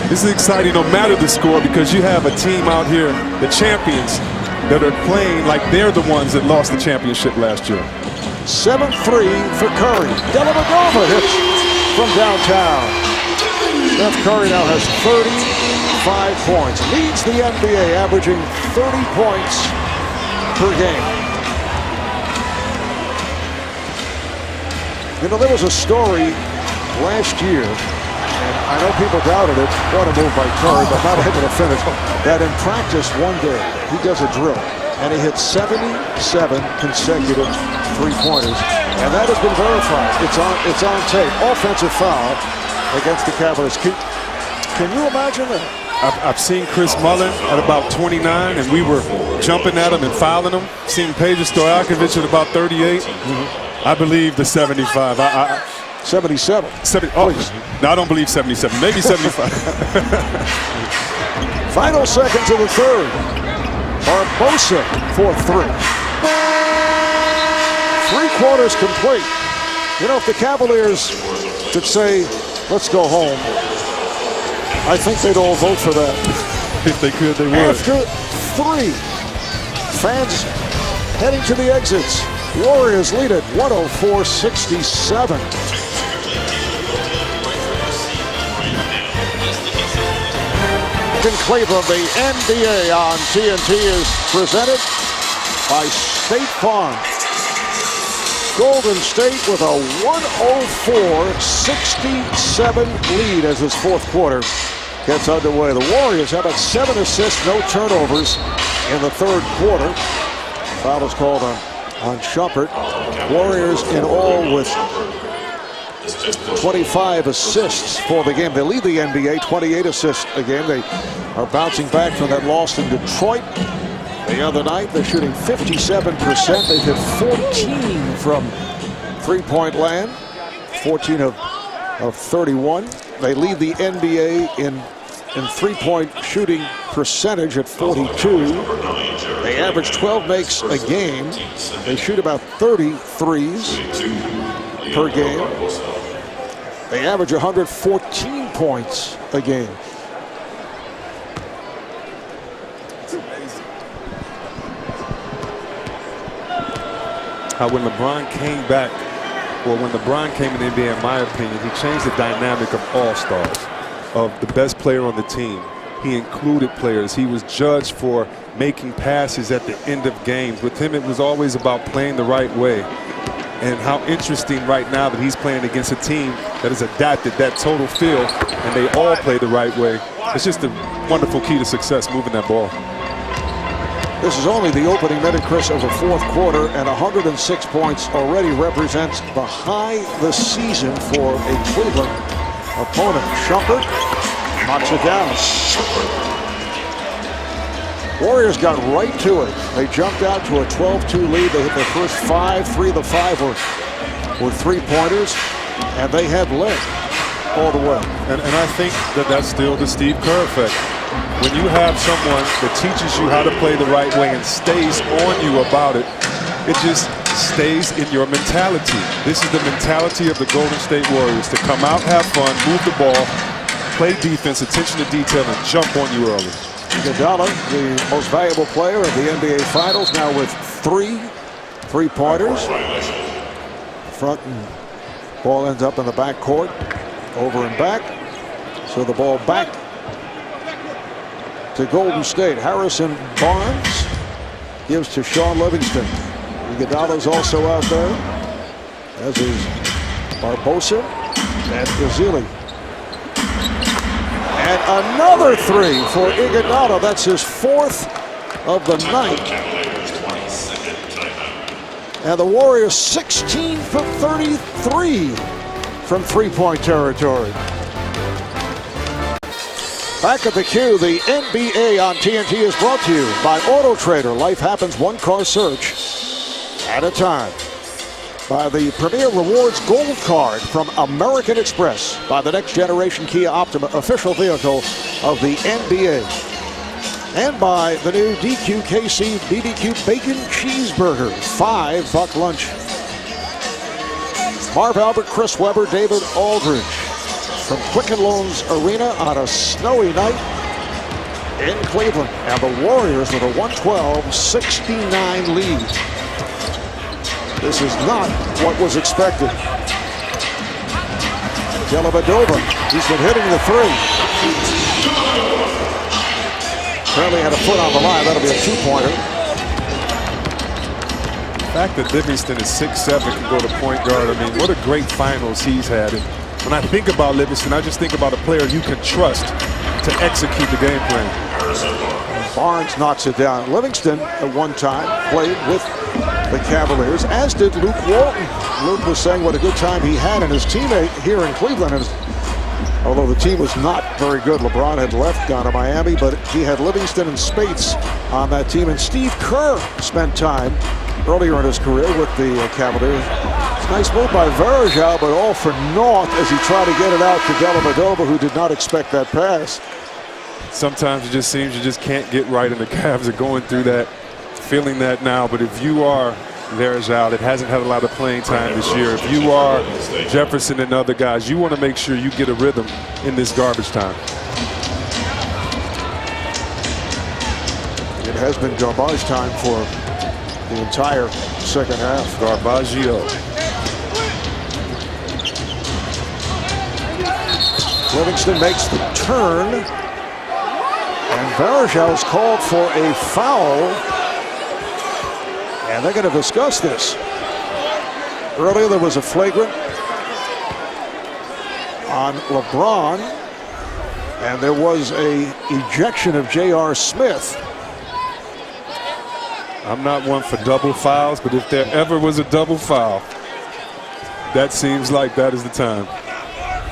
S1: this is exciting no matter the score, because you have a team out here, the champions, that are playing like they're the ones that lost the championship last year.
S4: 7-3 for Curry. Dellavedova hits from downtown. Steph Curry now has 35 points. Leads the NBA, averaging 30 points per game. You know, there was a story last year, and I know people doubted it. What a move by Curry, but not able to finish. That in practice one day, he does a drill, and he hit 77 consecutive three-pointers, and that has been verified. It's on tape. Offensive foul against the Cavaliers. Can you imagine that?
S1: I've seen Chris Mullin at about 29, and we were jumping at him and fouling him. Seen Peja Stojakovic at about 38. I believe the 75.
S4: 77.
S1: 70. Oh, no, I don't believe 77. Maybe 75.
S4: Final seconds of the third. Barbosa for three. 3 quarters complete. You know, if the Cavaliers could say, let's go home, I think they'd all vote for that.
S1: If they could, they would.
S4: After 3, fans heading to the exits. Warriors lead at 104-67. In Cleveland, the NBA on TNT is presented by State Farm. Golden State with a 104-67 lead as this fourth quarter gets underway. The Warriors have 7 assists, no turnovers in the third quarter. Foul is called on Shumpert. Warriors in all with 25 assists for the game. They lead the NBA, 28 assists a game. They are bouncing back from that loss in Detroit the other night. They're shooting 57%. They've hit 14 from three-point land, 14 of 31. They lead the NBA in three-point shooting percentage at 42. They average 12 makes a game. They shoot about 30 threes per game. They average 114 points a game.
S1: How when LeBron came back, or when LeBron came in the NBA, in my opinion, he changed the dynamic of all-stars, of the best player on the team. He included players. He was judged for making passes at the end of games. With him, it was always about playing the right way. And how interesting right now that he's playing against a team that has adapted that total field, and they all play the right way. It's just a wonderful key to success, moving that ball.
S4: This is only the opening minute, Chris, of the fourth quarter, and 106 points already represents the high this season for a Cleveland opponent. Shumpert knocks it down. Warriors got right to it. They jumped out to a 12-2 lead. They hit their first 5. 3 of the 5 were three-pointers, and they have led all the way.
S1: And I think that's still the Steve Kerr effect. when you have someone that teaches you how to play the right way and stays on you about it, it just stays in your mentality. This is the mentality of the Golden State Warriors, to come out, have fun, move the ball, play defense, attention to detail, and jump on you early.
S4: Iguodala, the most valuable player of the NBA Finals, now with 3 3-pointers. Front and ball ends up in the back court, over and back. So the ball back to Golden State. Harrison Barnes gives to Sean Livingston. Iguodala's also out there, as is Barbosa and Ezeli. And another 3 for Iguodala. That's his 4th of the night. And the Warriors 16 for 33 from 3-point territory. Back at the Q, the NBA on TNT is brought to you by Auto Trader. Life happens one car search at a time. By the Premier Rewards Gold Card from American Express. By the next generation Kia Optima, official vehicle of the NBA. And by the new DQKC BBQ Bacon Cheeseburger, $5 lunch. Marv Albert, Chris Webber, David Aldridge from Quicken Loans Arena on a snowy night in Cleveland. And the Warriors with a 112-69 lead. This is not what was expected. Dellavedova, he's been hitting the 3. Apparently had a foot on the line. That'll be a 2-pointer.
S1: The fact that Livingston is 6'7", can go to point guard. I mean, what a great finals he's had. And when I think about Livingston, I just think about a player you can trust to execute the game plan.
S4: Barnes knocks it down. Livingston at one time played with the Cavaliers, as did Luke Walton. Luke was saying what a good time he had and his teammate here in Cleveland. And although the team was not very good, LeBron had left, gone to Miami, but he had Livingston and Spates on that team. And Steve Kerr spent time earlier in his career with the Cavaliers. Nice move by Varejao, but all for naught as he tried to get it out to Dellavedova, who did not expect that pass.
S1: Sometimes it just seems you just can't get right, and the Cavs are going through that, feeling that now. But if you are Varejao, that hasn't had a lot of playing time this year, if you are Jefferson and other guys, you want to make sure you get a rhythm in this garbage time.
S4: It has been garbage time for the entire second half.
S1: Garbaggio.
S4: Livingston makes the turn, and Varejao is called for a foul, and they're going to discuss this. Earlier there was a flagrant on LeBron, and there was a ejection of J.R. Smith.
S1: I'm not one for double fouls, but if there ever was a double foul, that seems like that is the time.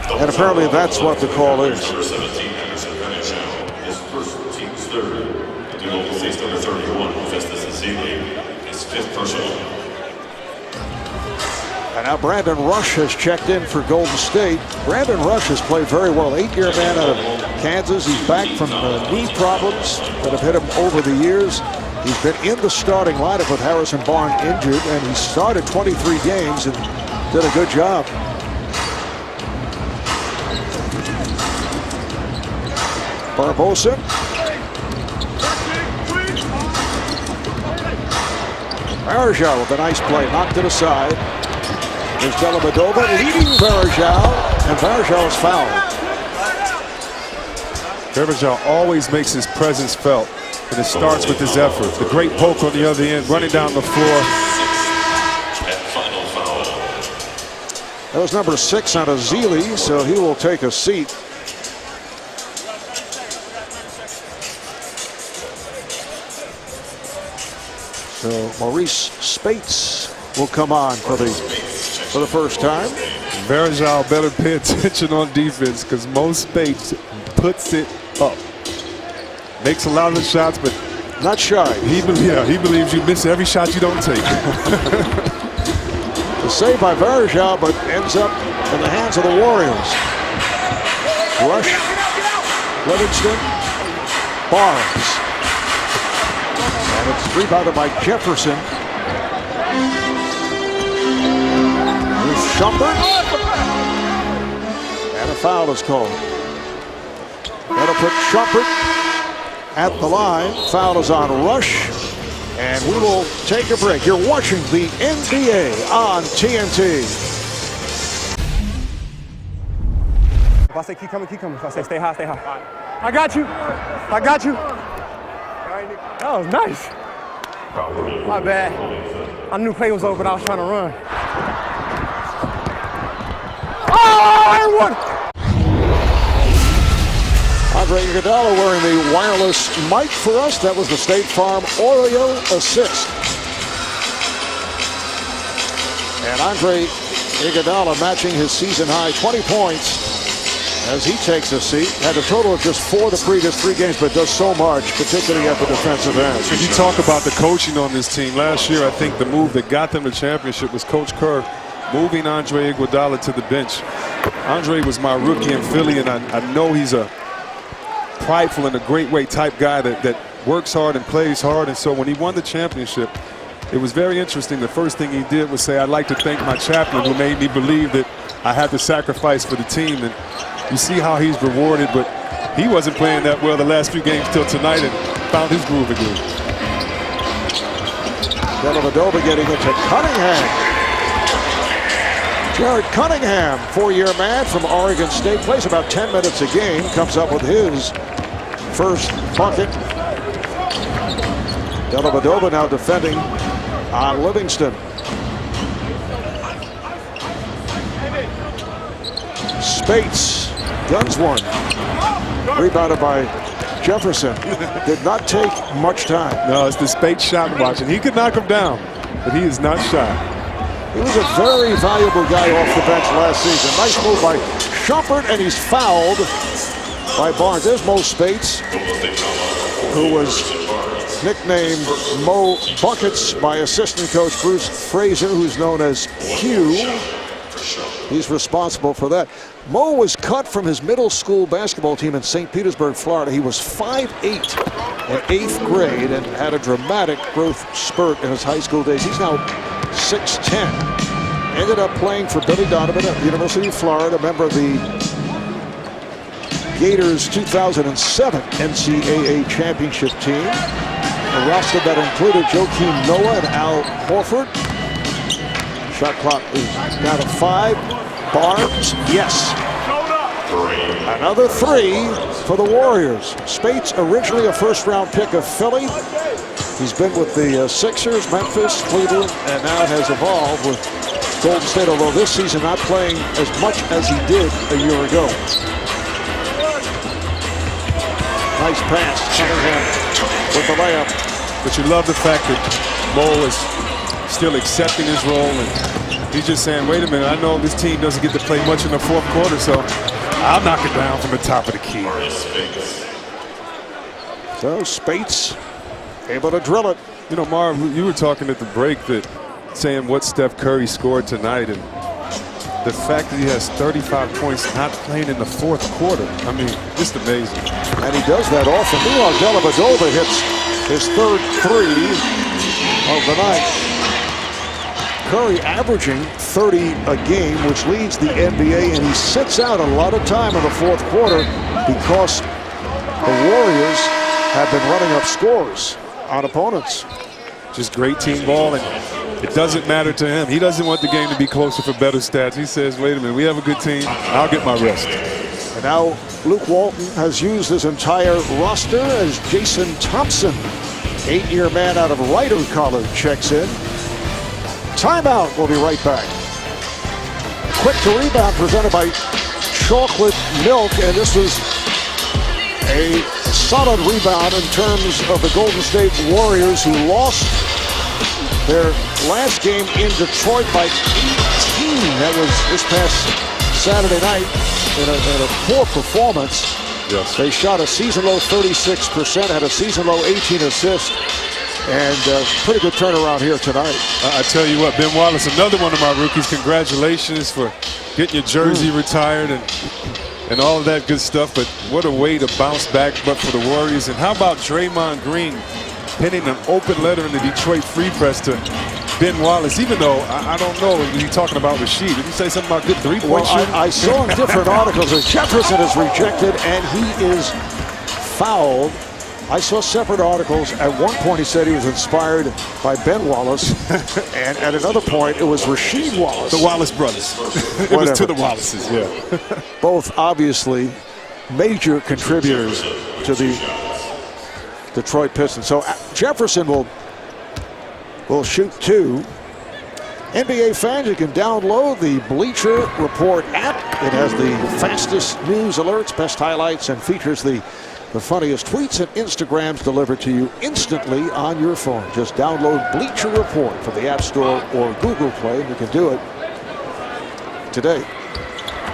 S4: And apparently that's what the call is.
S8: Number 17, Anderson Varejao, his first team's 3rd. And the Golden State's number 31, Festus Ezeli, his 5th personal.
S4: And now Brandon Rush has checked in for Golden State. Brandon Rush has played very well. 8-year man out of Kansas. He's back from knee problems that have hit him over the years. He's been in the starting lineup with Harrison Barnes injured, and he started 23 games and did a good job. Barbosa. Varejao with a nice play, knocked it aside. There's Dellavedova leading Varejao, and Varejao is fouled.
S1: Varejao always makes his presence felt, and it starts with his effort. The great poke on the other end, running down the floor.
S4: That was number 6 on Ezeli, so he will take a seat. So Maurice Spates will come on for the first time.
S1: Varejao better pay attention on defense, because Mo Spates puts it up. Makes a lot of the shots, but
S4: not shy.
S1: He believes you miss every shot you don't take.
S4: The save by Varejao, but ends up in the hands of the Warriors. Rush, Livingston, Barnes. And it's rebounded by Jefferson. Here's Shumpert. And a foul is called. That'll put Shumpert at the line. Foul is on Rush. And we will take a break. You're watching the NBA on TNT.
S9: If I say keep coming, keep coming. If I say stay high, stay high. I got you. I got you. That was nice. My bad. I knew play was over, but I was trying to run. Oh, I won!
S4: Andre Iguodala wearing the wireless mic for us. That was the State Farm Oreo assist. And Andre Iguodala matching his season high 20 points as he takes a seat. Had a total of just 4 the previous 3 games, but does so much, particularly at the defensive end.
S1: If you talk about the coaching on this team, last year I think the move that got them the championship was Coach Kerr moving Andre Iguodala to the bench. Andre was my rookie in Philly, and I know he's a prideful in a great way type guy that works hard and plays hard. And so when he won the championship, it was very interesting. The first thing he did was say, "I'd like to thank my chaplain who made me believe that I had to sacrifice for the team." And you see how he's rewarded, but he wasn't playing that well the last few games till tonight and found his groove again.
S4: Dellavedova getting it to Cunningham. Jared Cunningham, 4-year man from Oregon State, plays about 10 minutes a game, comes up with his first bucket. Dellavedova now defending on Livingston. Spates guns one. Rebounded by Jefferson. Did not take much time.
S1: No, it's the Spates shot watching. He could knock him down, but he is not shy.
S4: He was a very valuable guy off the bench last season. Nice move by Shumpert, and he's fouled by Barnes. There's Mo Spates, who was nicknamed Mo Buckets by assistant coach Bruce Fraser, who's known as Hugh. He's responsible for that. Mo was cut from his middle school basketball team in St. Petersburg, Florida. He was 5'8" in 8th grade and had a dramatic growth spurt in his high school days. He's now 6'10". Ended up playing for Billy Donovan at the University of Florida, a member of the Gators' 2007 NCAA championship team. A roster that included Joakim Noah and Al Horford. Shot clock is down to 5. Barnes, yes. Another 3 for the Warriors. Spates, originally a first-round pick of Philly. He's been with the Sixers, Memphis, Cleveland, and now has evolved with Golden State, although this season not playing as much as he did a year ago. Nice pass, Cunningham with the layup.
S1: But you love the fact that Mo is still accepting his role, and he's just saying, wait a minute, I know this team doesn't get to play much in the 4th quarter, so I'll knock it down from the top of the key.
S4: So Spates able to drill it.
S1: You know, Marv, you were talking at the break that saying what Steph Curry scored tonight, and the fact that he has 35 points not playing in the 4th quarter. I mean, just amazing.
S4: And he does that often. Meanwhile, Dellavedova hits his 3rd 3 of the night. Curry averaging 30 a game, which leads the NBA, and he sits out a lot of time in the 4th quarter because the Warriors have been running up scores on opponents.
S1: Just great team ball, and it doesn't matter to him. He doesn't want the game to be closer for better stats. He says, wait a minute, we have a good team. I'll get my rest.
S4: And now Luke Walton has used his entire roster as Jason Thompson, 8-year man out of Rider College, checks in. Timeout. We'll be right back. Quick to rebound presented by Chocolate Milk, and this was a solid rebound in terms of the Golden State Warriors, who lost their last game in Detroit by 18. That was this past Saturday night in a poor performance.
S1: Yes.
S4: They shot a season-low 36%, had a season-low 18 assists, and pretty good turnaround here tonight.
S1: I tell you what, Ben Wallace, another one of my rookies. Congratulations for getting your jersey retired, and and all of that good stuff. But what a way to bounce back but for the Warriors. And how about Draymond Green penning an open letter in the Detroit Free Press to Ben Wallace, even though I don't know if you're talking about Rasheed. Did you say something about good three-point shooting?
S4: I saw in different articles that Jefferson is rejected and he is fouled. I saw separate articles. At one point he said he was inspired by Ben Wallace, and at another point it was Rasheed Wallace.
S1: The Wallace brothers. It was to the Wallaces, yeah.
S4: Both obviously major contributors to the Detroit Pistons. So Jefferson will shoot two. NBA fans, you can download the Bleacher Report app. It has the fastest news alerts, best highlights, and features the funniest tweets and Instagrams delivered to you instantly on your phone. Just download Bleacher Report from the App Store or Google Play, and you can do it today.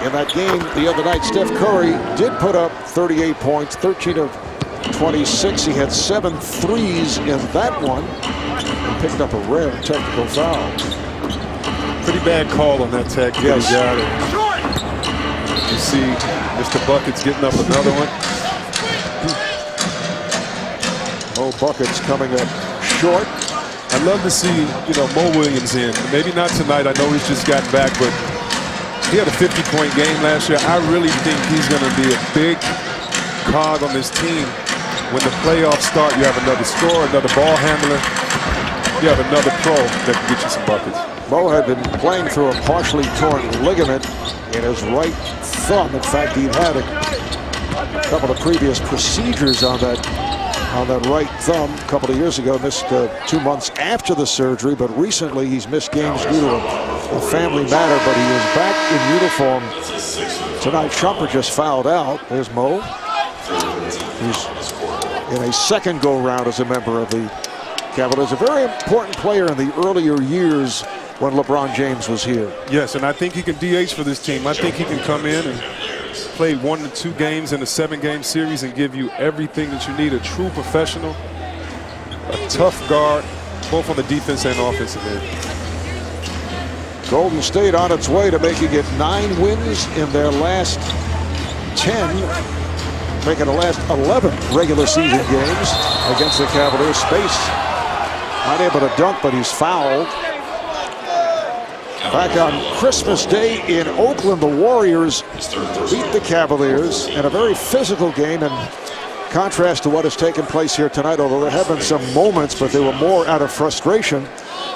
S4: In that game the other night, Steph Curry did put up 38 points, 13 of 26. He had 7 threes in that one and picked up a rare technical foul.
S1: Pretty bad call on that tech.
S4: Yes.
S1: He got it. You see Mr. Buckets getting up another one.
S4: Buckets coming up short.
S1: I'd love to see, Mo Williams in. Maybe not tonight. I know he's just gotten back, but he had a 50-point game last year. I really think he's going to be a big cog on this team. When the playoffs start, you have another scorer, another ball handler. You have another pro that can get you some buckets.
S4: Mo had been playing through a partially torn ligament in his right thumb. In fact, he'd had a couple of previous procedures on that right thumb a couple of years ago. Missed 2 months after the surgery, but recently he's missed games due to a family matter, but he is back in uniform tonight. Shumpert just fouled out. There's Mo. He's in a second go-round as a member of the Cavaliers. A very important player in the earlier years when LeBron James was here.
S1: Yes, and I think he can DH for this team. I think he can come in and play 1 to 2 games in a 7-game series and give you everything that you need. A true professional, a tough guard, both on the defense and offensive end.
S4: Golden State on its way to making it 9 wins in their last 10, making the last 11 regular season games against the Cavaliers. Space not able to dunk, but he's fouled. Back on Christmas Day in Oakland, the Warriors beat the Cavaliers in a very physical game, in contrast to what has taken place here tonight, although there have been some moments, but they were more out of frustration.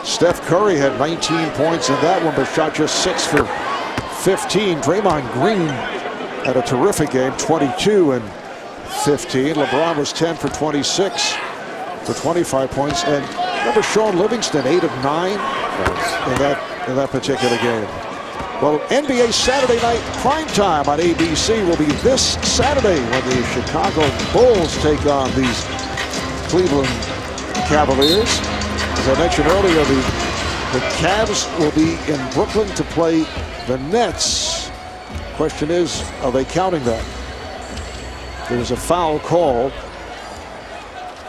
S4: Steph Curry had 19 points in that one, but shot just 6 for 15. Draymond Green had a terrific game, 22 and 15. LeBron was 10 for 26 for 25 points. And remember Sean Livingston, 8 of 9 in that particular game. Well, NBA Saturday night primetime on ABC will be this Saturday when the Chicago Bulls take on these Cleveland Cavaliers. As I mentioned earlier, the Cavs will be in Brooklyn to play the Nets. Question is, are they counting that? There was a foul call.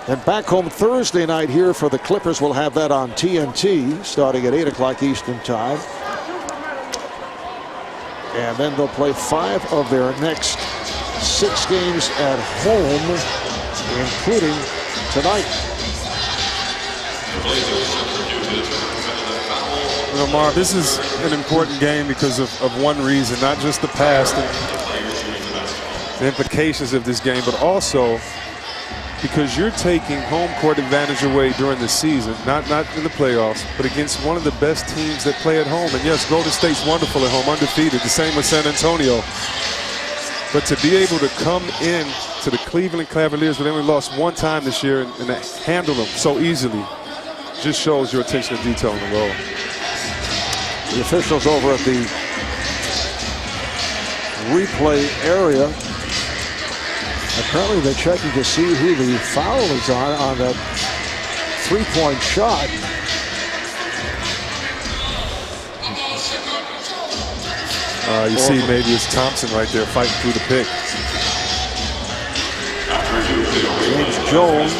S4: And back home Thursday night here for the Clippers. We'll have that on TNT starting at 8 o'clock Eastern time. And then they'll play 5 of their next 6 games at home, including tonight.
S1: Mark, this is an important game because of one reason, not just the past and the implications of this game, but also because you're taking home court advantage away during the season, not in the playoffs, but against one of the best teams that play at home. And yes, Golden State's wonderful at home, undefeated, the same with San Antonio. But to be able to come in to the Cleveland Cavaliers, but they only lost 1 time this year, and handle them so easily, just shows your attention to detail on the road.
S4: The officials over at the replay area, apparently they're checking to see who the foul is on that 3-point shot.
S1: You see maybe it's Thompson right there fighting through the pick.
S4: James Jones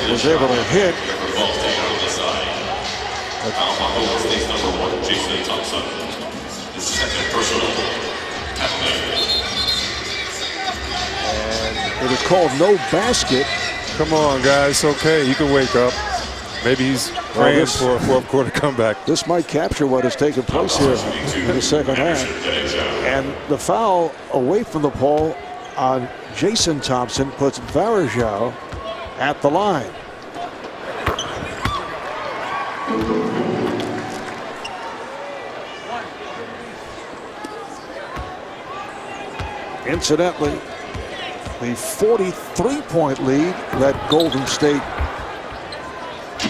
S4: was able to hit.
S8: State number 1, Jason Thompson. His second personal.
S4: called no basket.
S1: Come on, guys. It's okay. You can wake up. Maybe he's praying for a fourth quarter comeback.
S4: This might capture what has taken place here in the second half. And the foul away from the ball on Jason Thompson puts Varejao at the line. Incidentally, the 43-point lead that Golden State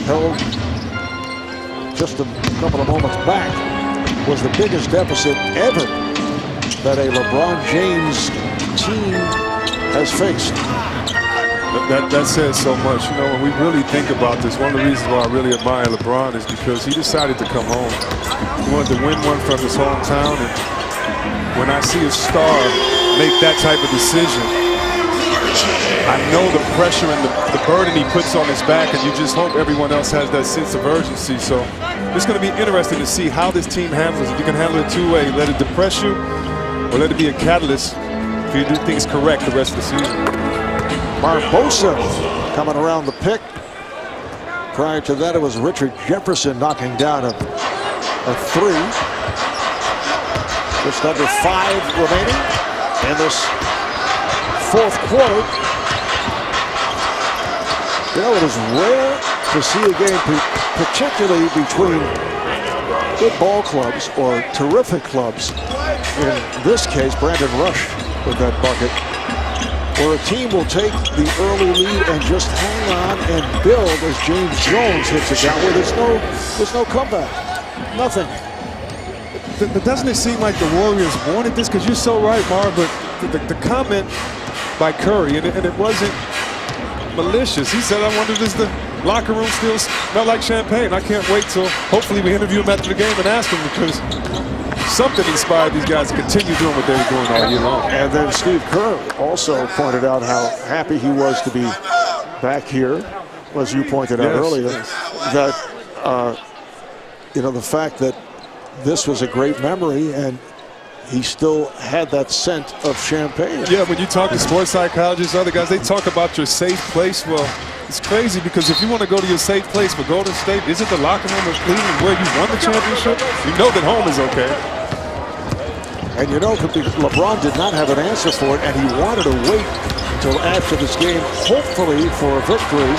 S4: held just a couple of moments back was the biggest deficit ever that a LeBron James team has faced.
S1: That says so much. You know, when we really think about this, one of the reasons why I really admire LeBron is because he decided to come home. He wanted to win one from his hometown, and when I see a star make that type of decision, I know the pressure and the burden he puts on his back, and you just hope everyone else has that sense of urgency. So it's going to be interesting to see how this team handles it. You can handle it two ways: let it depress you, or let it be a catalyst for you to do things correct the rest of the season.
S4: Barbosa coming around the pick. Prior to that, it was Richard Jefferson knocking down a three. Just under 5 remaining in this fourth quarter. You know, it is rare to see a game, particularly between good ball clubs or terrific clubs. In this case, Brandon Rush with that bucket, where a team will take the early lead and just hang on and build as James Jones hits it down where there's no comeback. Nothing.
S1: But doesn't it seem like the Warriors wanted this? Because you're so right, Marv, but the comment by Curry, and it wasn't malicious. He said, I wonder does the locker room still smell like champagne? I can't wait till hopefully we interview him after the game and ask him, because something inspired these guys to continue doing what they were doing all year long.
S4: And then Steve Kerr also pointed out how happy he was to be back here, as you pointed out earlier, that you know, the fact that this was a great memory and he still had that scent of champagne.
S1: Yeah, when you talk to sports psychologists, other guys, they talk about your safe place. Well, it's crazy because if you want to go to your safe place for Golden State, is it the locker room of Cleveland where you won the championship? You know that home is okay.
S4: And you know, LeBron did not have an answer for it, and he wanted to wait until after this game, hopefully for a victory,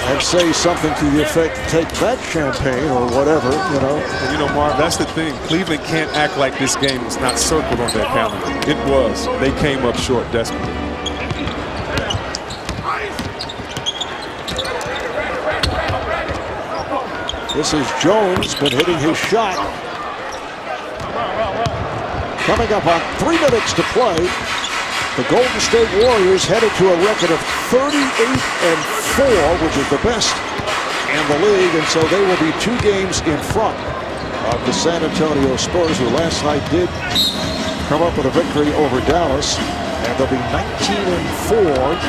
S4: and say something to the effect, take that champagne or whatever, you know.
S1: And you know, Marv, that's the thing. Cleveland can't act like this game was not circled on their calendar. It was. They came up short desperately.
S4: This is Jones, been hitting his shot. Coming up on 3 minutes to play, the Golden State Warriors headed to a record of 38-4, which is the best in the league, and so they will be 2 games in front of the San Antonio Spurs, who last night did come up with a victory over Dallas, and they'll be 19-4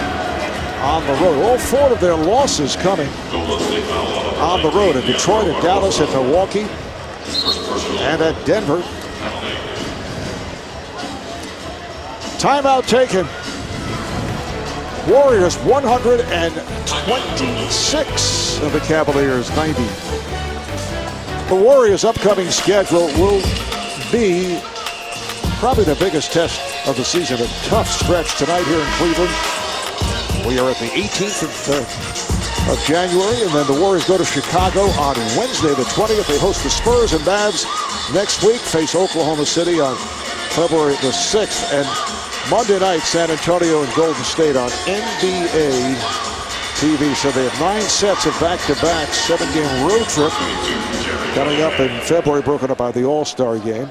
S4: on the road. All 4 of their losses coming on the road at Detroit, at Dallas, at Milwaukee, and at Denver. Timeout taken. Warriors 126 of the Cavaliers 90. The Warriors' upcoming schedule will be probably the biggest test of the season. A tough stretch tonight here in Cleveland. We are at the 18th of January, and then the Warriors go to Chicago on Wednesday the 20th. They host the Spurs and Mavs next week, face Oklahoma City on February the 6th, and Monday night, San Antonio and Golden State on NBA TV. So they have 9 sets of back-to-back 7-game road trip coming up in February, broken up by the All-Star game.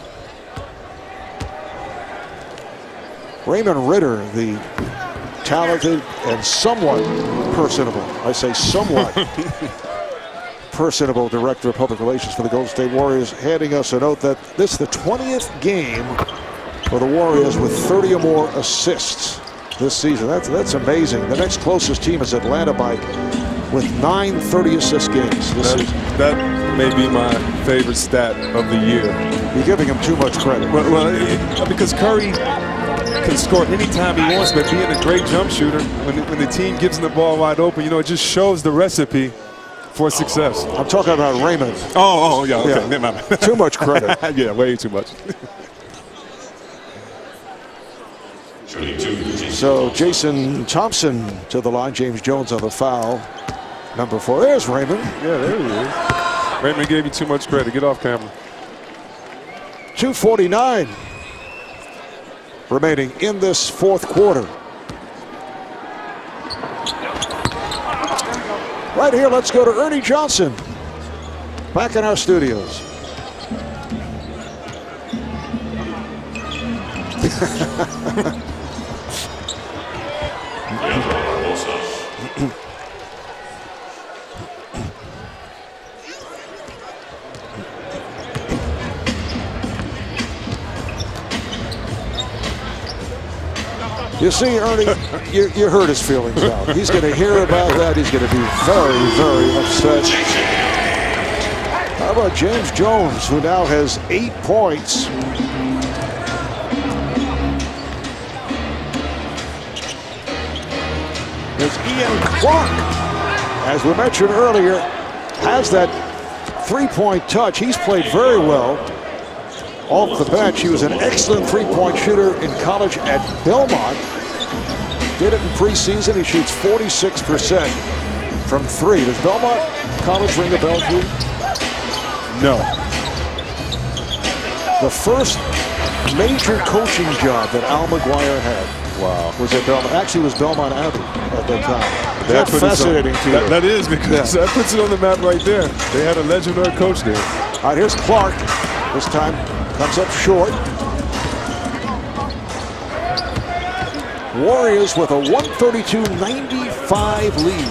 S4: Raymond Ritter, the talented and somewhat personable, I say somewhat personable director of public relations for the Golden State Warriors, handing us a note that this is the 20th game for the Warriors with 30 or more assists this season. That's amazing. The next closest team is Atlanta with 9 30-assist games this season.
S1: That may be my favorite stat of the year.
S4: You're giving him too much credit.
S1: Well, because Curry can score anytime he wants, but being a great jump shooter, when the team gives him the ball wide open, it just shows the recipe for success.
S4: I'm talking about Raymond.
S1: Oh, yeah, okay.
S4: Yeah. Too much credit.
S1: Yeah, way too much.
S4: So Jason Thompson to the line. James Jones on the foul. Number 4. There's Raymond.
S1: Yeah, there he is. Raymond gave you too much credit. Get off camera.
S4: 2:49 remaining in this fourth quarter. Right here, let's go to Ernie Johnson. Back in our studios. You see, Ernie, you hurt his feelings out. He's going to hear about that. He's going to be very, very upset. How about James Jones, who now has 8 points? There's Ian Clark, as we mentioned earlier, has that three-point touch. He's played very well off the bench. He was an excellent three-point shooter in college at Belmont. Did it in preseason. He shoots 46% from 3. Does Belmont College ring a bell to you?
S1: No.
S4: The first major coaching job that Al McGuire had. Wow. Was at Belmont. Actually, it was Belmont Abbey at that time. That's fascinating to you.
S1: That is, because that puts it on the map right there. They had a legendary coach there.
S4: All right, here's Clark. This time comes up short. Warriors with a 132-95 lead.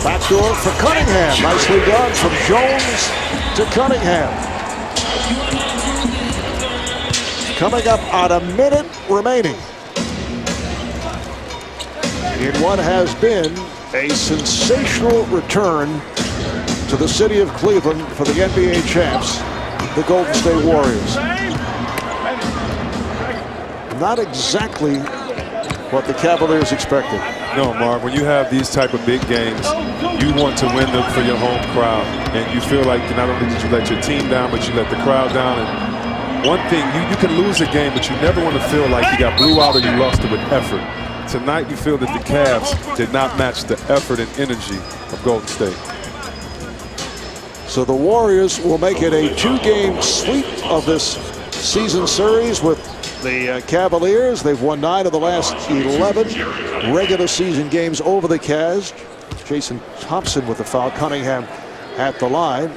S4: Backdoor for Cunningham. Nicely done from Jones to Cunningham. Coming up on a minute remaining in what has been a sensational return to the city of Cleveland for the NBA champs, the Golden State Warriors. Not exactly what the Cavaliers expected.
S1: No, Mark, when you have these type of big games, you want to win them for your home crowd. And you feel like not only did you let your team down, but you let the crowd down. And one thing, you can lose a game, but you never want to feel like you got blew out or you lost it with effort. Tonight, you feel that the Cavs did not match the effort and energy of Golden State.
S4: So the Warriors will make it a 2-game sweep of this season series with the Cavaliers. They've won 9 of the last 11 regular season games over the Cavs. Jason Thompson with the foul. Cunningham at the line.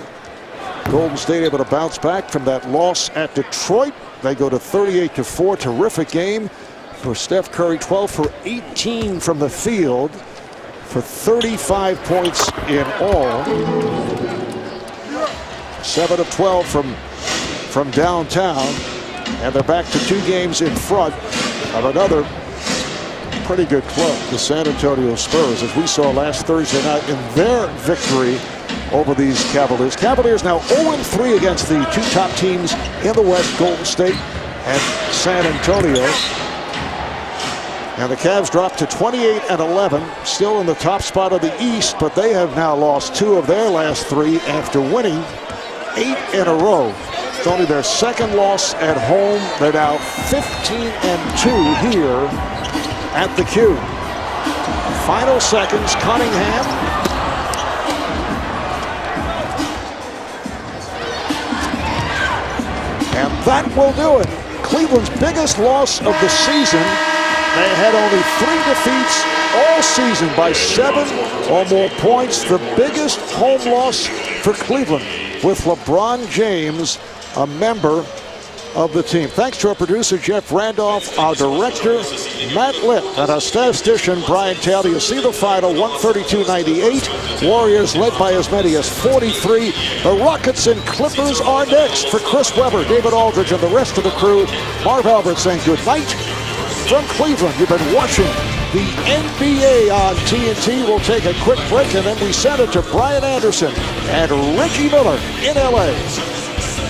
S4: Golden State able to bounce back from that loss at Detroit. They go to 38-4. Terrific game for Steph Curry. 12 for 18 from the field for 35 points in all. 7 of 12 from downtown. And they're back to 2 games in front of another pretty good club, the San Antonio Spurs, as we saw last Thursday night in their victory over these Cavaliers. Cavaliers now 0-3 against the 2 top teams in the West, Golden State and San Antonio. And the Cavs dropped to 28-11, still in the top spot of the East, but they have now lost 2 of their last 3 after winning 8 in a row. It's only their second loss at home. They're now 15-2 here at the Q. Final seconds, Cunningham. And that will do it. Cleveland's biggest loss of the season. They had only 3 defeats all season by 7 or more points. The biggest home loss for Cleveland with LeBron James a member of the team. Thanks to our producer, Jeff Randolph, our director, Matt Litt, and our statistician, Brian Taylor. You see the final, 132-98. Warriors led by as many as 43. The Rockets and Clippers are next. For Chris Webber, David Aldridge, and the rest of the crew, Marv Albert saying good night from Cleveland. You've been watching the NBA on TNT. We'll take a quick break, and then we send it to Brian Anderson and Reggie Miller in LA.